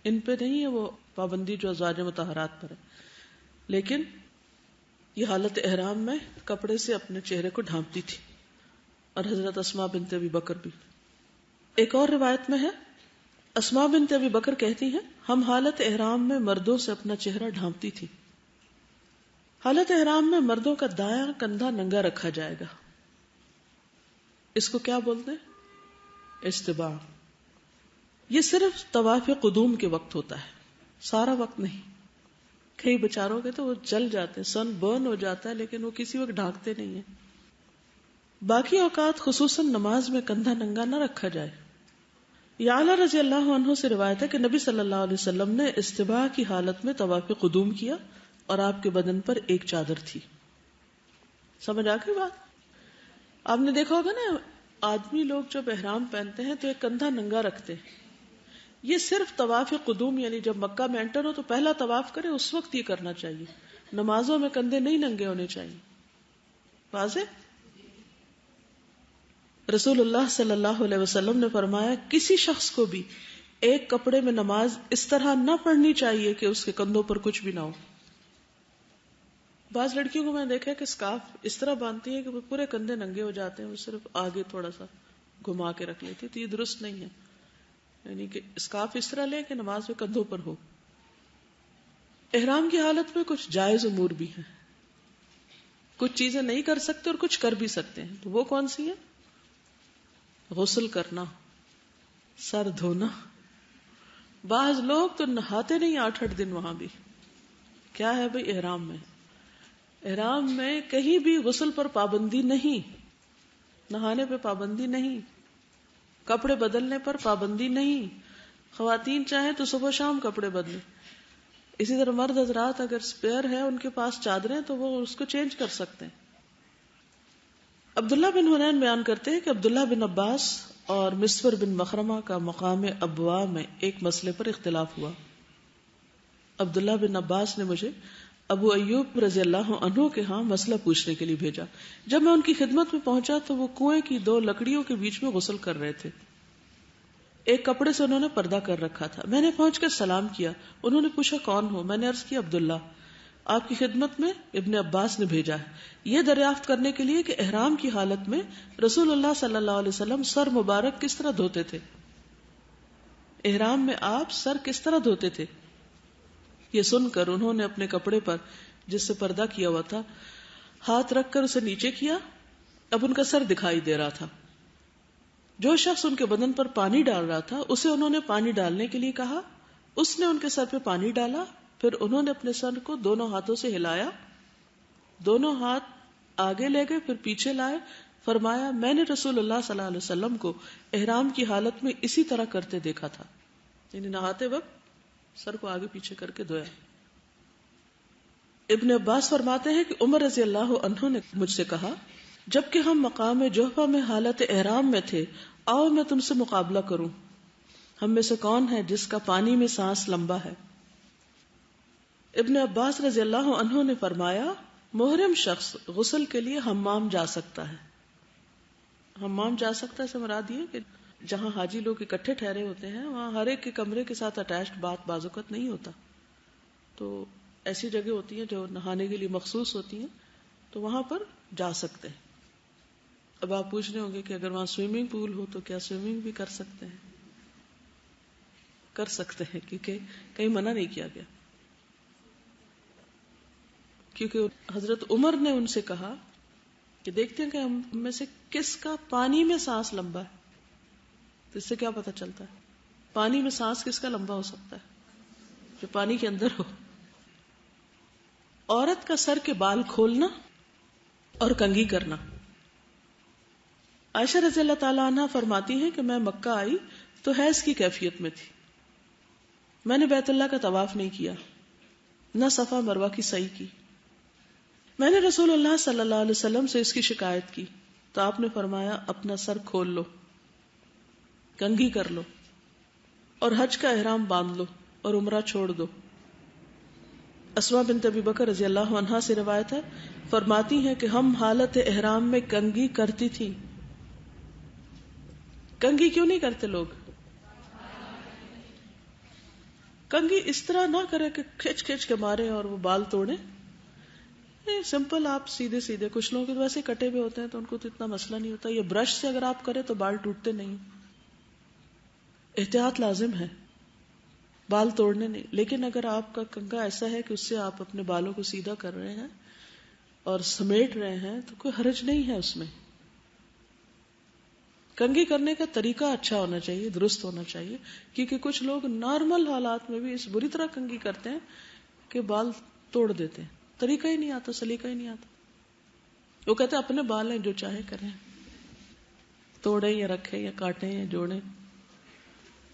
ان پہ نہیں ہے وہ پابندی جو ازواج مطہرات پر ہے، لیکن یہ حالت احرام میں کپڑے سے اپنے چہرے کو ڈھانپتی تھی، اور حضرت اسماء بنت ابی بکر بھی۔ ایک اور روایت میں ہے، اسماء بنت ابی بکر کہتی ہیں ہم حالت احرام میں مردوں سے اپنا چہرہ ڈھانپتی تھی۔ حالت احرام میں مردوں کا دایاں کندھا ننگا رکھا جائے گا، اس کو کیا بولتے ہیں؟ استباع۔ یہ صرف طواف قدوم کے وقت ہوتا ہے، سارا وقت نہیں۔ کئی بچاروں کے تو وہ جل جاتے ہیں، سن برن ہو جاتا ہے، لیکن وہ کسی وقت ڈھانکتے نہیں ہیں۔ باقی اوقات خصوصاً نماز میں کندھا ننگا نہ رکھا جائے۔ یعلا رضی اللہ عنہ سے روایت ہے کہ نبی صلی اللہ علیہ وسلم نے استباع کی حالت میں طواف قدوم کیا اور آپ کے بدن پر ایک چادر تھی۔ سمجھ آ گئی بات؟ آپ نے دیکھا ہوگا نا، آدمی لوگ جب احرام پہنتے ہیں تو ایک کندھا ننگا رکھتے ہیں۔ یہ صرف طواف قدوم، یعنی جب مکہ میں انٹر ہو تو پہلا طواف کرے اس وقت یہ کرنا چاہیے، نمازوں میں کندھے نہیں ننگے ہونے چاہیے۔ واضح؟ رسول اللہ صلی اللہ علیہ وسلم نے فرمایا کسی شخص کو بھی ایک کپڑے میں نماز اس طرح نہ پڑھنی چاہیے کہ اس کے کندھوں پر کچھ بھی نہ ہو۔ بعض لڑکیوں کو میں نے دیکھا کہ اسکارف اس طرح باندھتی ہے کہ وہ پورے کندھے ننگے ہو جاتے ہیں، وہ صرف آگے تھوڑا سا گھما کے رکھ لیتی، تو یہ درست نہیں ہے، یعنی کہ اسکارف اس طرح لے کہ نماز میں کندھوں پر ہو۔ احرام کی حالت میں کچھ جائز امور بھی ہیں، کچھ چیزیں نہیں کر سکتے اور کچھ کر بھی سکتے ہیں، تو وہ کون سی ہے؟ غسل کرنا، سر دھونا۔ بعض لوگ تو نہاتے نہیں 8 دن وہاں بھی۔ کیا ہے بھئی؟ احرام میں، احرام میں کہیں بھی غسل پر پابندی نہیں، نہانے پہ پابندی نہیں، کپڑے بدلنے پر پابندی نہیں۔ خواتین چاہیں تو صبح شام کپڑے بدلیں، اسی طرح مرد حضرات اگر سپیئر ہے ان کے پاس چادریں تو وہ اس کو چینج کر سکتے ہیں۔ عبداللہ بن حنین بیان کرتے ہیں کہ عبداللہ بن عباس اور مسور بن مخرمہ کا مقام ابوا میں ایک مسئلے پر اختلاف ہوا۔ عبداللہ بن عباس نے مجھے ابو ایوب رضی اللہ عنہ کے ہاں مسئلہ پوچھنے کے لیے بھیجا۔ جب میں ان کی خدمت میں پہنچا تو وہ کنویں کی 2 لکڑیوں کے بیچ میں غسل کر رہے تھے، ایک کپڑے سے انہوں نے پردہ کر رکھا تھا۔ میں نے پہنچ کر سلام کیا، انہوں نے پوچھا کون ہو؟ میں نے عرض کیا عبداللہ، آپ کی خدمت میں ابن عباس نے بھیجا ہے یہ دریافت کرنے کے لیے کہ احرام کی حالت میں رسول اللہ صلی اللہ علیہ وسلم سر مبارک کس طرح دھوتے تھے، احرام میں آپ سر کس طرح دھوتے تھے۔ یہ سن کر انہوں نے اپنے کپڑے پر جس سے پردہ کیا ہوا تھا ہاتھ رکھ کر اسے نیچے کیا، اب ان کا سر دکھائی دے رہا تھا۔ جو شخص ان کے بدن پر پانی ڈال رہا تھا اسے انہوں نے پانی ڈالنے کے لیے کہا، اس نے ان کے سر پہ پانی ڈالا، پھر انہوں نے اپنے سر کو دونوں ہاتھوں سے ہلایا، دونوں ہاتھ آگے لے گئے پھر پیچھے لائے، فرمایا میں نے رسول اللہ صلی اللہ علیہ وسلم کو احرام کی حالت میں اسی طرح کرتے دیکھا تھا، یعنی نہاتے وقت سر کو آگے پیچھے کر کے دھویا۔ ابن عباس فرماتے ہیں کہ عمر رضی اللہ عنہ نے مجھ سے کہا جبکہ ہم مقام جوحفہ میں حالت احرام میں تھے، آؤ میں تم سے مقابلہ کروں، ہم میں سے کون ہے جس کا پانی میں سانس لمبا ہے۔ ابن عباس رضی اللہ عنہ نے فرمایا محرم شخص غسل کے لیے حمام جا سکتا ہے. حمام جا سکتا ہے سے مراد یہ کہ جہاں حاجی لوگ اکٹھے ٹھہرے ہوتے ہیں وہاں ہر ایک کے کمرے کے ساتھ اٹیچڈ بعض اوقات نہیں ہوتا، تو ایسی جگہ ہوتی ہیں جو نہانے کے لیے مخصوص ہوتی ہیں، تو وہاں پر جا سکتے ہیں. اب آپ پوچھ رہے ہوں گے کہ اگر وہاں سوئمنگ پول ہو تو کیا سوئمنگ بھی کر سکتے ہیں؟ کر سکتے ہیں، کیونکہ کہیں منع نہیں کیا گیا. کیونکہ حضرت عمر نے ان سے کہا کہ دیکھتے ہیں کہ ہم میں سے کس کا پانی میں سانس لمبا ہے. تو اس سے کیا پتہ چلتا ہے پانی میں سانس کس کا لمبا ہو سکتا ہے؟ جو پانی کے اندر ہو. عورت کا سر کے بال کھولنا اور کنگھی کرنا. عائشہ رضی اللہ تعالی عنہ فرماتی ہیں کہ میں مکہ آئی تو حیض کی کیفیت میں تھی. میں نے بیت اللہ کا طواف نہیں کیا، نہ صفا مروہ کی سعی کی. میں نے رسول اللہ صلی اللہ علیہ وسلم سے اس کی شکایت کی تو آپ نے فرمایا اپنا سر کھول لو، کنگھی کر لو اور حج کا احرام باندھ لو اور عمرہ چھوڑ دو. اسماء بنت ابی بکر رضی اللہ عنہا سے روایت ہے، فرماتی ہیں کہ ہم حالت احرام میں کنگھی کرتی تھی. کنگھی کیوں نہیں کرتے لوگ؟ کنگھی اس طرح نہ کرے کہ کھچ کھچ کے مارے اور وہ بال توڑے. سمپل آپ سیدھے سیدھے، کچھ لوگ تو ویسے کٹے ہوئے ہوتے ہیں تو ان کو تو اتنا مسئلہ نہیں ہوتا. یہ برش سے اگر آپ کریں تو بال ٹوٹتے نہیں. احتیاط لازم ہے، بال توڑنے نہیں. لیکن اگر آپ کا کنگھا ایسا ہے کہ اس سے آپ اپنے بالوں کو سیدھا کر رہے ہیں اور سمیٹ رہے ہیں تو کوئی حرج نہیں ہے اس میں. کنگھی کرنے کا طریقہ اچھا ہونا چاہیے، درست ہونا چاہیے، کیونکہ کچھ لوگ نارمل حالات میں بھی اس بری طرح کنگھی کرتے ہیں کہ بال توڑ دیتے ہیں. طریقہ ہی نہیں آتا، سلیقہ ہی نہیں آتا. وہ کہتے ہیں اپنے بال ہیں جو چاہے کریں، توڑیں یا رکھیں یا کاٹیں یا جوڑیں.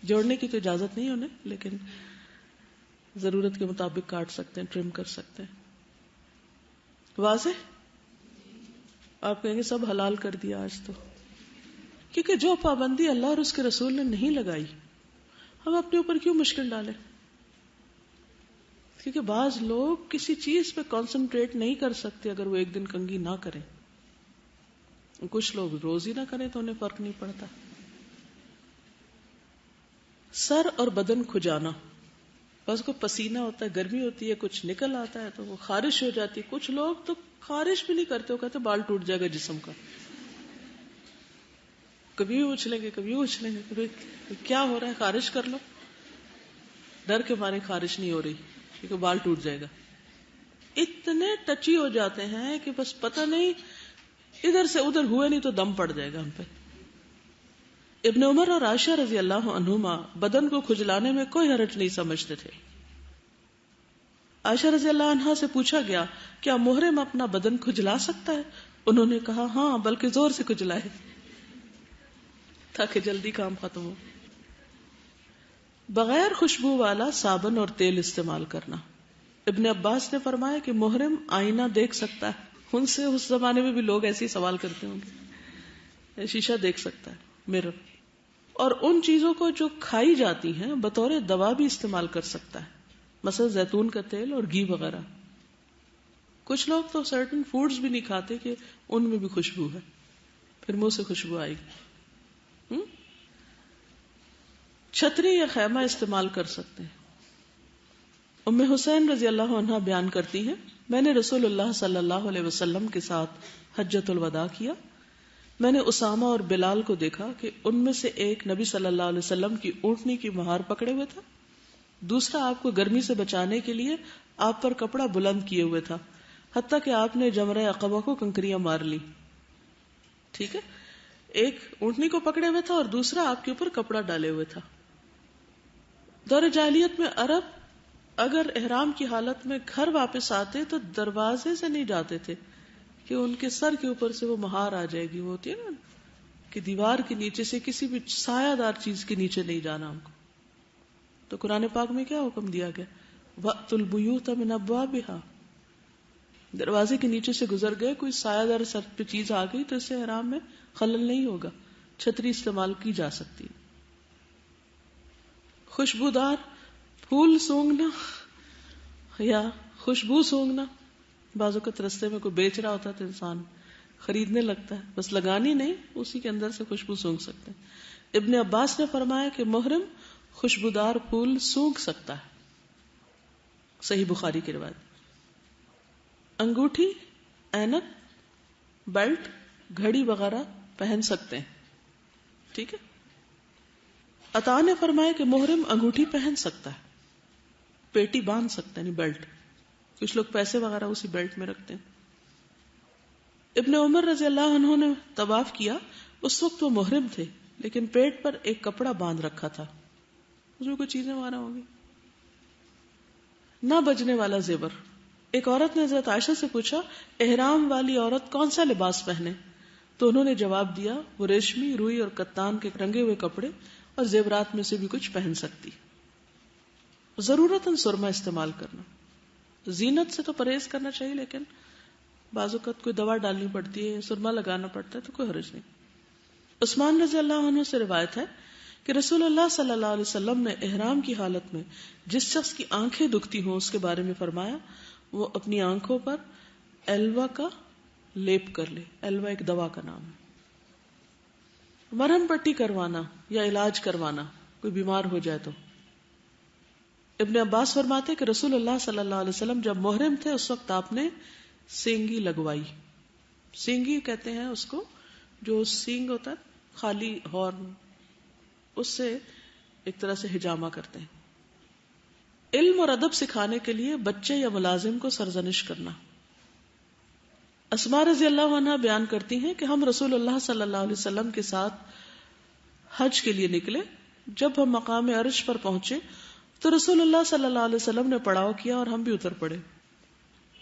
جوڑنے کی تو اجازت نہیں انہیں، لیکن ضرورت کے مطابق کاٹ سکتے ہیں، ٹرم کر سکتے ہیں. واضح؟ آپ کہیں گے سب حلال کر دیا آج تو، کیونکہ جو پابندی اللہ اور اس کے رسول نے نہیں لگائی ہم اپنے اوپر کیوں مشکل ڈالیں؟ کیونکہ بعض لوگ کسی چیز پہ کانسنٹریٹ نہیں کر سکتے اگر وہ ایک دن کنگھی نہ کریں. کچھ لوگ روز ہی نہ کریں تو انہیں فرق نہیں پڑتا. سر اور بدن کھجانا، بس کو پسینہ ہوتا ہے، گرمی ہوتی ہے، کچھ نکل آتا ہے تو وہ خارش ہو جاتی ہے. کچھ لوگ تو خارش بھی نہیں کرتے، وہ کہتے بال ٹوٹ جائے گا جسم کا. کبھی اچھلیں گے کبھی اچھلیں گے، کبھی کیا ہو رہا ہے، خارش کر لو. ڈر کے مارے خارش نہیں ہو رہی کیونکہ بال ٹوٹ جائے گا. اتنے ٹچی ہو جاتے ہیں کہ بس پتہ نہیں ادھر سے ادھر ہوئے نہیں تو دم پڑ جائے گا ہم پہ. ابن عمر اور عائشہ رضی اللہ عنہما بدن کو کھجلانے میں کوئی حرج نہیں سمجھتے تھے. عائشہ رضی اللہ عنہا سے پوچھا گیا کیا محرم اپنا بدن کھجلا سکتا ہے؟ انہوں نے کہا ہاں، بلکہ زور سے کھجلائے تاکہ جلدی کام ختم ہو. بغیر خوشبو والا صابن اور تیل استعمال کرنا. ابن عباس نے فرمایا کہ محرم آئینہ دیکھ سکتا ہے. ان سے اس زمانے میں بھی لوگ ایسے ہی سوال کرتے ہوں گے. شیشہ دیکھ سکتا ہے، مرر. اور ان چیزوں کو جو کھائی جاتی ہیں بطور دوا بھی استعمال کر سکتا ہے، مثلا زیتون کا تیل اور گھی وغیرہ. کچھ لوگ تو سرٹن فوڈز بھی نہیں کھاتے کہ ان میں بھی خوشبو ہے، پھر منہ سے خوشبو آئے گی. چھتری یا خیمہ استعمال کر سکتے ہیں. ام حسین رضی اللہ عنہا بیان کرتی ہیں میں نے رسول اللہ صلی اللہ علیہ وسلم کے ساتھ حجۃ الوداع کیا. میں نے اسامہ اور بلال کو دیکھا کہ ان میں سے ایک نبی صلی اللہ علیہ وسلم کی اونٹنی کی مہار پکڑے ہوئے تھا، دوسرا آپ کو گرمی سے بچانے کے لیے آپ پر کپڑا بلند کیے ہوئے تھا، حتیٰ کہ آپ نے جمرہ عقبہ کو کنکریاں مار لی. ٹھیک ہے، ایک اونٹنی کو پکڑے ہوئے تھا اور دوسرا آپ کے اوپر کپڑا ڈالے ہوئے تھا. دور جاہلیت میں عرب اگر احرام کی حالت میں گھر واپس آتے تو دروازے سے نہیں جاتے تھے کہ ان کے سر کے اوپر سے وہ مہار آ جائے گی. وہ ہوتی ہے نا کہ دیوار کے نیچے سے کسی بھی سایہ دار چیز کے نیچے نہیں جانا ہم کو. تو قرآن پاک میں کیا حکم دیا گیا؟ وَأْتُوا الْبُيُوتَ مِنْ أَبْوَابِهَا. دروازے کے نیچے سے گزر گئے، کوئی سایہ دار سر پہ چیز آ گئی تو اس سے احرام میں خلل نہیں ہوگا. چھتری استعمال کی جا سکتی. خوشبودار پھول سونگنا یا خوشبو سونگنا بعض اوقات رستے میں کوئی بیچ رہا ہوتا ہے تو انسان خریدنے لگتا ہے، بس لگانی نہیں، اسی کے اندر سے خوشبو سونگھ سکتے ہیں۔ ابن عباس نے فرمایا کہ محرم خوشبودار پھول سونگھ سکتا ہے، صحیح بخاری کی روایت۔ انگوٹھی، اینک، بیلٹ، گھڑی وغیرہ پہن سکتے ہیں، ٹھیک ہے۔ عطا نے فرمایا کہ محرم انگوٹھی پہن سکتا ہے، پیٹی باندھ سکتا ہے، یعنی بیلٹ، کچھ لوگ پیسے وغیرہ اسی بیلٹ میں رکھتے ہیں۔ ابن عمر رضی اللہ عنہ نے طواف کیا، اس وقت وہ محرم تھے لیکن پیٹ پر ایک کپڑا باندھ رکھا تھا، اس میں کوئی چیزیں وغیرہ ہوں گی۔ نہ بجنے والا زیور۔ ایک عورت نے حضرت عائشہ سے پوچھا احرام والی عورت کون سا لباس پہنے، تو انہوں نے جواب دیا وہ ریشمی، روئی اور کتان کے رنگے ہوئے کپڑے اور زیورات میں سے بھی کچھ پہن سکتی۔ ضرورتاً سرما استعمال کرنا، زینت سے تو پرہیز کرنا چاہیے، لیکن بعض اوقات کوئی دوا ڈالنی پڑتی ہے، سرما لگانا پڑتا ہے تو کوئی حرج نہیں۔ عثمان رضی اللہ عنہ سے روایت ہے کہ رسول اللہ صلی اللہ علیہ وسلم نے احرام کی حالت میں جس شخص کی آنکھیں دکھتی ہوں اس کے بارے میں فرمایا وہ اپنی آنکھوں پر ایلوا کا لیپ کر لے۔ ایلوا ایک دوا کا نام ہے۔ مرہم پٹی کروانا یا علاج کروانا، کوئی بیمار ہو جائے تو۔ ابن عباس فرماتے کہ رسول اللہ صلی اللہ علیہ وسلم جب محرم تھے اس وقت آپ نے سینگی لگوائی۔ سینگی کہتے ہیں اس کو جو سینگ ہوتا ہے خالی ہارن، اس سے ایک طرح سے ہجامہ کرتے ہیں۔ علم اور ادب سکھانے کے لیے بچے یا ملازم کو سرزنش کرنا۔ اسماء رضی اللہ عنہ بیان کرتی ہیں کہ ہم رسول اللہ صلی اللہ علیہ وسلم کے ساتھ حج کے لیے نکلے، جب ہم مقام عرش پر پہنچے تو رسول اللہ صلی اللہ علیہ وسلم نے پڑاؤ کیا اور ہم بھی اتر پڑے۔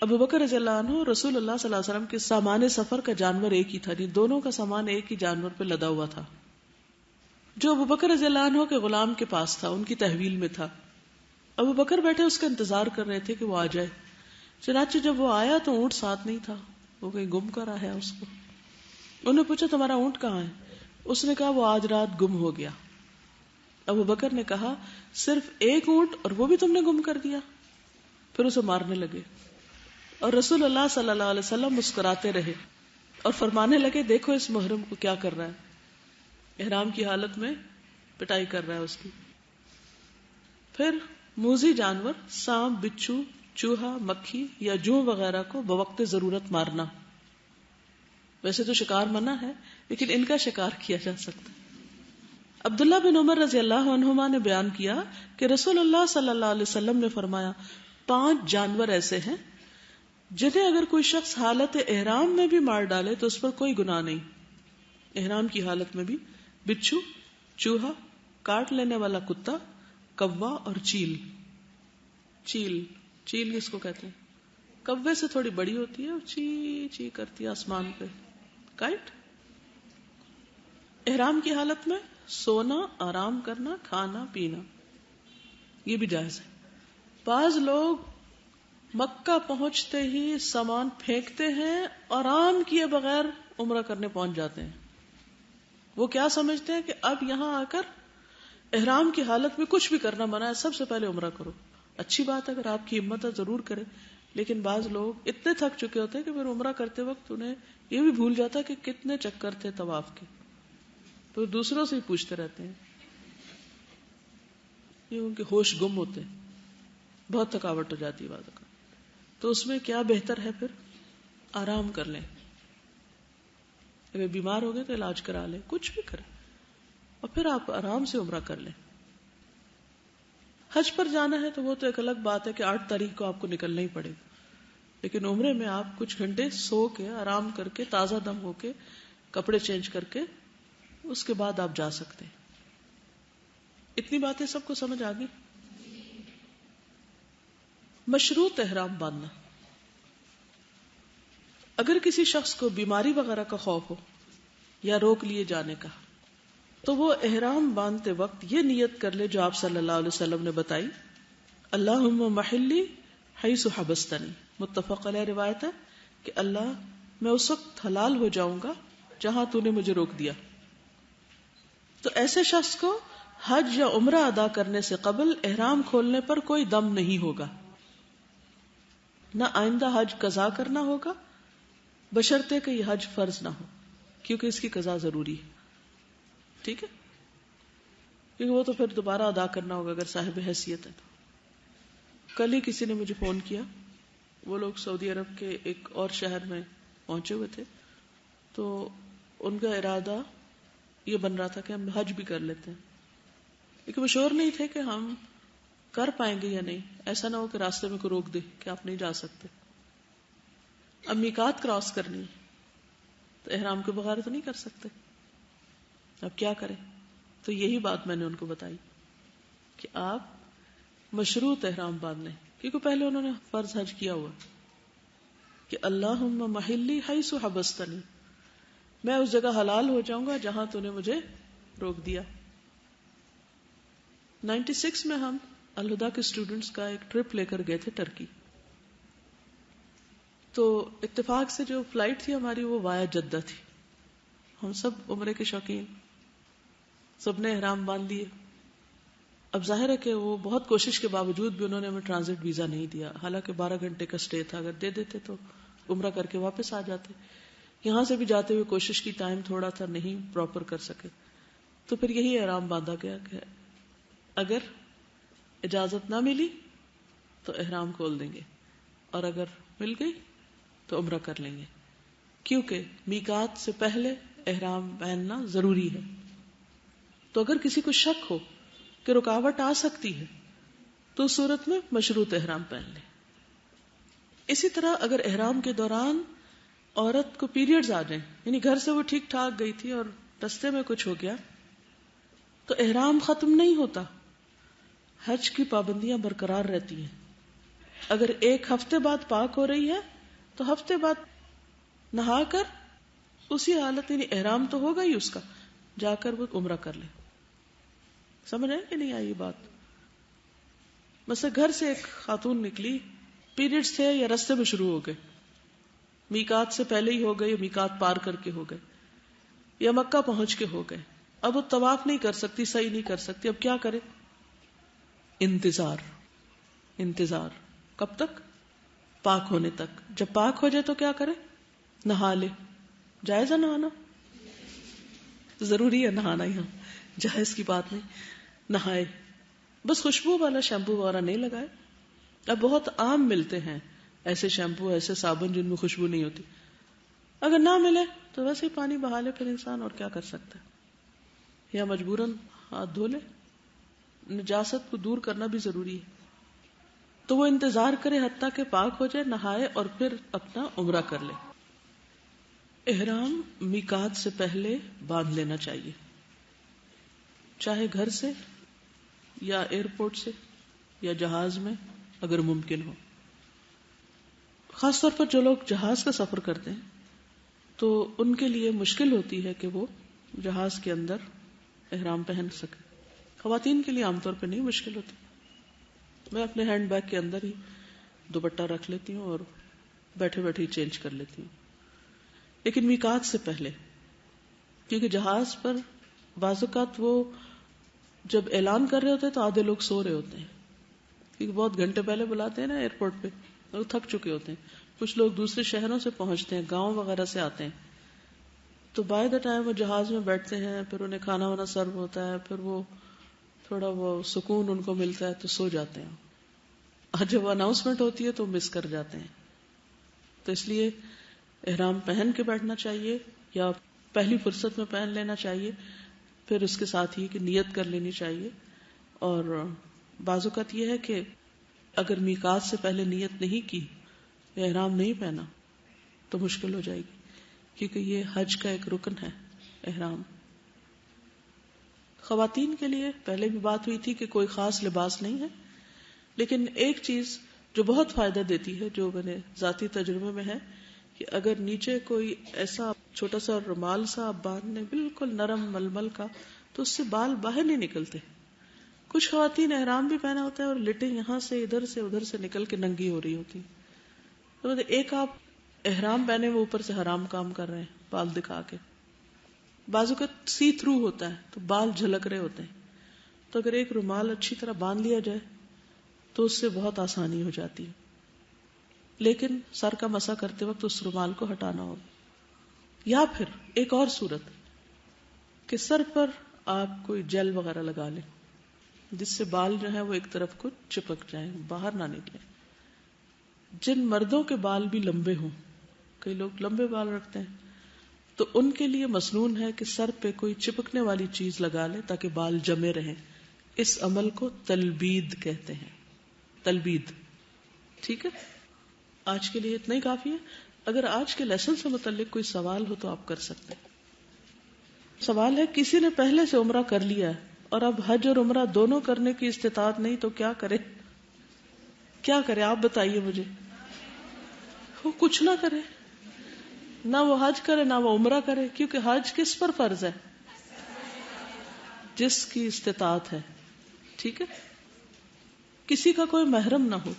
ابو بکر رضی اللہ عنہ رسول اللہ صلی اللہ علیہ وسلم کے سامان سفر کا جانور ایک ہی تھا، دونوں کا سامان ایک ہی جانور پہ لدا ہوا تھا جو ابو بکر رضی اللہ عنہ کے غلام کے پاس تھا، ان کی تحویل میں تھا۔ ابو بکر بیٹھے اس کا انتظار کر رہے تھے کہ وہ آ جائے، چنانچہ جب وہ آیا تو اونٹ ساتھ نہیں تھا، وہ کہیں گم کر آیا اس کو۔ انہوں نے پوچھا تمہارا اونٹ کہاں ہے؟ اس نے کہا وہ آج رات گم ہو گیا۔ ابو بکر نے کہا صرف ایک اونٹ اور وہ بھی تم نے گم کر دیا؟ پھر اسے مارنے لگے، اور رسول اللہ صلی اللہ علیہ وسلم مسکراتے رہے اور فرمانے لگے دیکھو اس محرم کو کیا کر رہا ہے، احرام کی حالت میں پٹائی کر رہا ہے اس کی۔ پھر موذی جانور، سانپ، بچھو، چوہا، مکھی یا جوں وغیرہ کو بوقت ضرورت مارنا۔ ویسے تو شکار منع ہے لیکن ان کا شکار کیا جا سکتا ہے۔ عبداللہ بن عمر رضی اللہ عنہما نے بیان کیا کہ رسول اللہ صلی اللہ علیہ وسلم نے فرمایا 5 جانور ایسے ہیں جنہیں اگر کوئی شخص حالت احرام میں بھی مار ڈالے تو اس پر کوئی گناہ نہیں۔ احرام کی حالت میں بھی بچھو، چوہا، کاٹ لینے والا کتا، کوا اور چیل۔ چیل کس کو کہتے ہیں؟ کوے سے تھوڑی بڑی ہوتی ہے اور چی چی کرتی ہے آسمان پہ، کائٹ۔ احرام کی حالت میں سونا، آرام کرنا، کھانا پینا یہ بھی جائز ہے۔ بعض لوگ مکہ پہنچتے ہی سامان پھینکتے ہیں، آرام کیے بغیر عمرہ کرنے پہنچ جاتے ہیں۔ وہ کیا سمجھتے ہیں کہ اب یہاں آ کر احرام کی حالت میں کچھ بھی کرنا منع ہے، سب سے پہلے عمرہ کرو۔ اچھی بات ہے، اگر آپ کی ہمت ہے ضرور کریں، لیکن بعض لوگ اتنے تھک چکے ہوتے ہیں کہ پھر عمرہ کرتے وقت انہیں یہ بھی بھول جاتا ہے کہ کتنے چکر تھے طواف کے، تو دوسروں سے ہی پوچھتے رہتے ہیں، یہ ان کے ہوش گم ہوتے ہیں، بہت تھکاوٹ ہو جاتی ہے بعض اوقات۔ تو اس میں کیا بہتر ہے، پھر آرام کر لیں، اگر بیمار ہو گئے تو علاج کرا لیں، کچھ بھی کریں، اور پھر آپ آرام سے عمرہ کر لیں۔ حج پر جانا ہے تو وہ تو ایک الگ بات ہے کہ 8 تاریخ کو آپ کو نکلنا ہی پڑے گا، لیکن عمرے میں آپ کچھ گھنٹے سو کے آرام کر کے تازہ دم ہو کے کپڑے چینج کر کے اس کے بعد آپ جا سکتے ہیں۔ اتنی باتیں سب کو سمجھ آ گئی؟ مشروط احرام باندھنا۔ اگر کسی شخص کو بیماری وغیرہ کا خوف ہو یا روک لیے جانے کا تو وہ احرام باندھتے وقت یہ نیت کر لے جو آپ صلی اللہ علیہ وسلم نے بتائی، اللہم محلی حیث حبستنی، متفق علیہ روایت ہے کہ اللہ میں اس وقت حلال ہو جاؤں گا جہاں تو نے مجھے روک دیا۔ تو ایسے شخص کو حج یا عمرہ ادا کرنے سے قبل احرام کھولنے پر کوئی دم نہیں ہوگا، نہ آئندہ حج قضا کرنا ہوگا بشرطے کہ یہ حج فرض نہ ہو، کیونکہ اس کی قضا ضروری ہے. ٹھیک ہے، کیونکہ وہ تو پھر دوبارہ ادا کرنا ہوگا اگر صاحب حیثیت ہے تو. کل ہی کسی نے مجھے فون کیا، وہ لوگ سعودی عرب کے ایک اور شہر میں پہنچے ہوئے تھے، تو ان کا ارادہ یہ بن رہا تھا کہ ہم حج بھی کر لیتے ہیں، لیکن وہ شور نہیں تھے کہ ہم کر پائیں گے یا نہیں. ایسا نہ ہو کہ راستے میں کوئی روک دے کہ آپ نہیں جا سکتے. اب میقات کراس کرنی ہے تو احرام کے بغیر تو نہیں کر سکتے، اب کیا کریں؟ تو یہی بات میں نے ان کو بتائی کہ آپ مشروط احرام باندھ لیں، کیونکہ پہلے انہوں نے فرض حج کیا ہوا کہ اللہم محلی حیث حبستنی، میں اس جگہ حلال ہو جاؤں گا جہاں تو نے مجھے روک دیا. 96 میں ہم الہدا کے اسٹوڈنٹس کا ایک ٹرپ لے کر گئے تھے ٹرکی. تو اتفاق سے جو فلائٹ تھی ہماری وہ وایا جدہ تھی. ہم سب عمرے کے شوقین، سب نے احرام باندھ لیے. اب ظاہر ہے کہ وہ بہت کوشش کے باوجود بھی انہوں نے ہمیں ٹرانزٹ ویزا نہیں دیا، حالانکہ 12 گھنٹے کا سٹے تھا، اگر دے دیتے تو عمرہ کر کے واپس آ جاتے. یہاں سے بھی جاتے ہوئے کوشش کی، ٹائم تھوڑا تھا، نہیں پراپر کر سکے. تو پھر یہی احرام باندھا گیا کہ اگر اجازت نہ ملی تو احرام کھول دیں گے، اور اگر مل گئی تو عمرہ کر لیں گے، کیونکہ میقات سے پہلے احرام پہننا ضروری ہے. تو اگر کسی کو شک ہو کہ رکاوٹ آ سکتی ہے تو اس صورت میں مشروط احرام پہن لیں. اسی طرح اگر احرام کے دوران عورت کو پیریڈز آ جائیں، یعنی گھر سے وہ ٹھیک ٹھاک گئی تھی اور رستے میں کچھ ہو گیا، تو احرام ختم نہیں ہوتا، حج کی پابندیاں برقرار رہتی ہیں. اگر ایک ہفتے بعد پاک ہو رہی ہے تو ہفتے بعد نہا کر اسی حالت، یعنی احرام تو ہوگا ہی اس کا، جا کر وہ عمرہ کر لے. سمجھ رہے ہیں کہ نہیں آئی بات؟ مثلا گھر سے ایک خاتون نکلی، پیریڈز تھے یا رستے میں شروع ہو گئے، میقات سے پہلے ہی ہو گئے یا میقات پار کر کے ہو گئے یا مکہ پہنچ کے ہو گئے. اب وہ طواف نہیں کر سکتی، صحیح نہیں کر سکتی. اب کیا کرے؟ انتظار. کب تک؟ پاک ہونے تک. جب پاک ہو جائے تو کیا کرے؟ نہا لے. جائز ہے نہانا؟ ضروری ہے نہانا، یہاں جائز کی بات نہیں. نہائے، بس خوشبو والا شیمپو وغیرہ نہیں لگائے. اب بہت عام ملتے ہیں ایسے شیمپو، ایسے صابن جن میں خوشبو نہیں ہوتی. اگر نہ ملے تو ویسے ہی پانی بہا لے پھر انسان، اور کیا کر سکتا ہے. یا مجبوراً ہاتھ دھو لے. نجاست کو دور کرنا بھی ضروری ہے. تو وہ انتظار کرے حتیٰ کہ پاک ہو جائے، نہائے اور پھر اپنا عمرہ کر لے. احرام میقات سے پہلے باندھ لینا چاہیے، چاہے گھر سے یا ایئرپورٹ سے یا جہاز میں اگر ممکن ہو. خاص طور پر جو لوگ جہاز کا سفر کرتے ہیں تو ان کے لیے مشکل ہوتی ہے کہ وہ جہاز کے اندر احرام پہن سکے. خواتین کے لیے عام طور پہ نہیں مشکل ہوتی. میں اپنے ہینڈ بیگ کے اندر ہی دوپٹہ رکھ لیتی ہوں اور بیٹھے بیٹھے چینج کر لیتی ہوں. لیکن میقات سے پہلے، کیونکہ جہاز پر بعض اوقات وہ جب اعلان کر رہے ہوتے ہیں تو آدھے لوگ سو رہے ہوتے ہیں، کیونکہ بہت گھنٹے پہلے بلاتے ہیں نا ایئرپورٹ پہ، وہ تھک چکے ہوتے ہیں. کچھ لوگ دوسرے شہروں سے پہنچتے ہیں، گاؤں وغیرہ سے آتے ہیں، تو بائی دا ٹائم وہ جہاز میں بیٹھتے ہیں، پھر انہیں کھانا وانا سرو ہوتا ہے، پھر وہ تھوڑا وہ سکون ان کو ملتا ہے تو سو جاتے ہیں، اور جب اناؤنسمنٹ ہوتی ہے تو مس کر جاتے ہیں. تو اس لیے احرام پہن کے بیٹھنا چاہیے یا پہلی فرصت میں پہن لینا چاہیے. پھر اس کے ساتھ ہی کہ نیت کر لینی چاہیے. اور بعض اوقات یہ ہے کہ اگر میقات سے پہلے نیت نہیں کی یا احرام نہیں پہنا تو مشکل ہو جائے گی، کیونکہ یہ حج کا ایک رکن ہے احرام. خواتین کے لیے پہلے بھی بات ہوئی تھی کہ کوئی خاص لباس نہیں ہے، لیکن ایک چیز جو بہت فائدہ دیتی ہے، جو میرے ذاتی تجربے میں ہے، کہ اگر نیچے کوئی ایسا چھوٹا سا رومال سا آپ باندھ لیں بالکل نرم ململ کا، تو اس سے بال باہر نہیں نکلتے. کچھ خواتین احرام بھی پہنا ہوتا ہے اور لٹیں یہاں سے ادھر سے ادھر سے نکل کے ننگی ہو رہی ہوتی. تو ایک آپ احرام پہنے وہ اوپر سے حرام کام کر رہے ہیں بال دکھا کے. بازو کا سی تھرو ہوتا ہے تو بال جھلک رہے ہوتے ہیں. تو اگر ایک رومال اچھی طرح باندھ لیا جائے تو اس سے بہت آسانی ہو جاتی ہے. لیکن سر کا مسح کرتے وقت اس رومال کو ہٹانا ہوگا. یا پھر ایک اور صورت کہ سر پر آپ کوئی جیل وغیرہ لگا لیں جس سے بال جو ہے وہ ایک طرف کو چپک جائیں, باہر نہ نکلیں. جن مردوں کے بال بھی لمبے ہوں, کئی لوگ لمبے بال رکھتے ہیں, تو ان کے لیے مسنون ہے کہ سر پہ کوئی چپکنے والی چیز لگا لے تاکہ بال جمے رہیں. اس عمل کو تلبید کہتے ہیں, تلبید. ٹھیک ہے, آج کے لیے اتنا ہی کافی ہے. اگر آج کے لیسن سے متعلق کوئی سوال ہو تو آپ کر سکتے ہیں. سوال ہے, کسی نے پہلے سے عمرہ کر لیا ہے اور اب حج اور عمرہ دونوں کرنے کی استطاعت نہیں تو کیا کرے؟ کیا کرے آپ بتائیے مجھے. وہ کچھ نہ کرے, نہ وہ حج کرے نہ وہ عمرہ کرے, کیونکہ حج کس پر فرض ہے؟ جس کی استطاعت ہے. ٹھیک ہے, کسی کا کوئی محرم نہ ہو,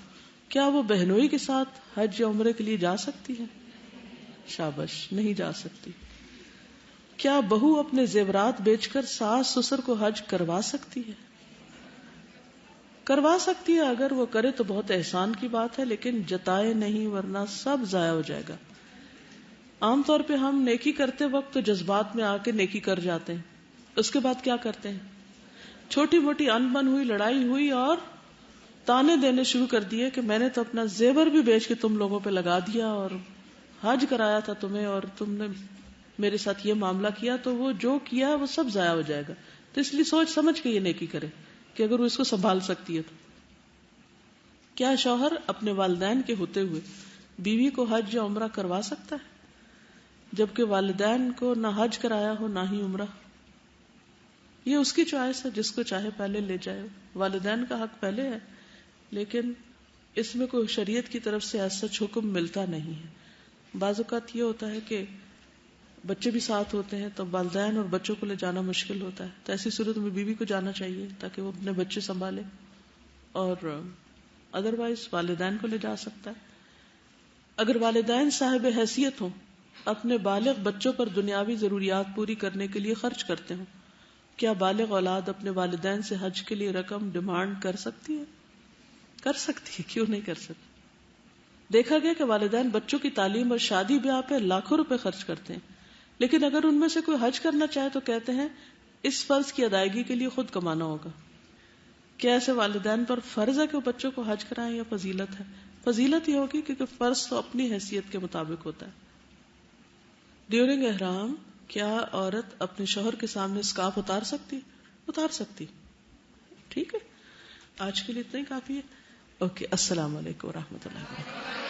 کیا وہ بہنوئی کے ساتھ حج یا عمرے کے لیے جا سکتی ہے؟ شاباش, نہیں جا سکتی. کیا بہو اپنے زیورات بیچ کر ساس سسر کو حج کروا سکتی ہے؟ کروا سکتی ہے, اگر وہ کرے تو بہت احسان کی بات ہے, لیکن جتائے نہیں ورنہ سب ضائع ہو جائے گا. عام طور پہ ہم نیکی کرتے وقت تو جذبات میں آ کے نیکی کر جاتے ہیں, اس کے بعد کیا کرتے ہیں؟ چھوٹی موٹی انبن ہوئی, لڑائی ہوئی اور تانے دینے شروع کر دیے کہ میں نے تو اپنا زیور بھی بیچ کے تم لوگوں پہ لگا دیا اور حج کرایا تھا تمہیں اور تم نے میرے ساتھ یہ معاملہ کیا, تو وہ جو کیا وہ سب ضائع ہو جائے گا. تو اس لیے سوچ سمجھ کے یہ نیکی کرے کہ اگر وہ اس کو سنبھال سکتی ہے تو. کیا شوہر اپنے والدین کے ہوتے ہوئے بیوی کو حج یا عمرہ کروا سکتا ہے جبکہ والدین کو نہ حج کرایا ہو نہ ہی عمرہ؟ یہ اس کی چوائس ہے, جس کو چاہے پہلے لے جائے. والدین کا حق پہلے ہے, لیکن اس میں کوئی شریعت کی طرف سے ایسا حکم ملتا نہیں ہے. بعض اوقات یہ ہوتا ہے کہ بچے بھی ساتھ ہوتے ہیں تو والدین اور بچوں کو لے جانا مشکل ہوتا ہے, تو ایسی صورت میں بیوی کو جانا چاہیے تاکہ وہ اپنے بچے سنبھالے, اور ادروائز والدین کو لے جا سکتا ہے. اگر والدین صاحب حیثیت ہوں, اپنے بالغ بچوں پر دنیاوی ضروریات پوری کرنے کے لیے خرچ کرتے ہوں, کیا بالغ اولاد اپنے والدین سے حج کے لیے رقم ڈیمانڈ کر سکتی ہے؟ کر سکتی ہے, کیوں نہیں کر سکتی. دیکھا گیا کہ والدین بچوں کی تعلیم اور شادی بیاہ پہ لاکھوں روپے خرچ کرتے ہیں, لیکن اگر ان میں سے کوئی حج کرنا چاہے تو کہتے ہیں اس فرض کی ادائیگی کے لیے خود کمانا ہوگا. کیا ایسے والدین پر فرض ہے کہ وہ بچوں کو حج کرائیں یا فضیلت ہے؟ فضیلت ہی ہوگی, کیونکہ فرض تو اپنی حیثیت کے مطابق ہوتا ہے. ڈیورنگ احرام کیا عورت اپنے شوہر کے سامنے اسکارف اتار سکتی؟ اتار سکتی. ٹھیک ہے, آج کے لیے اتنا ہی کافی ہے. اوکے, السلام علیکم ورحمۃ اللہ وبرکاتہ.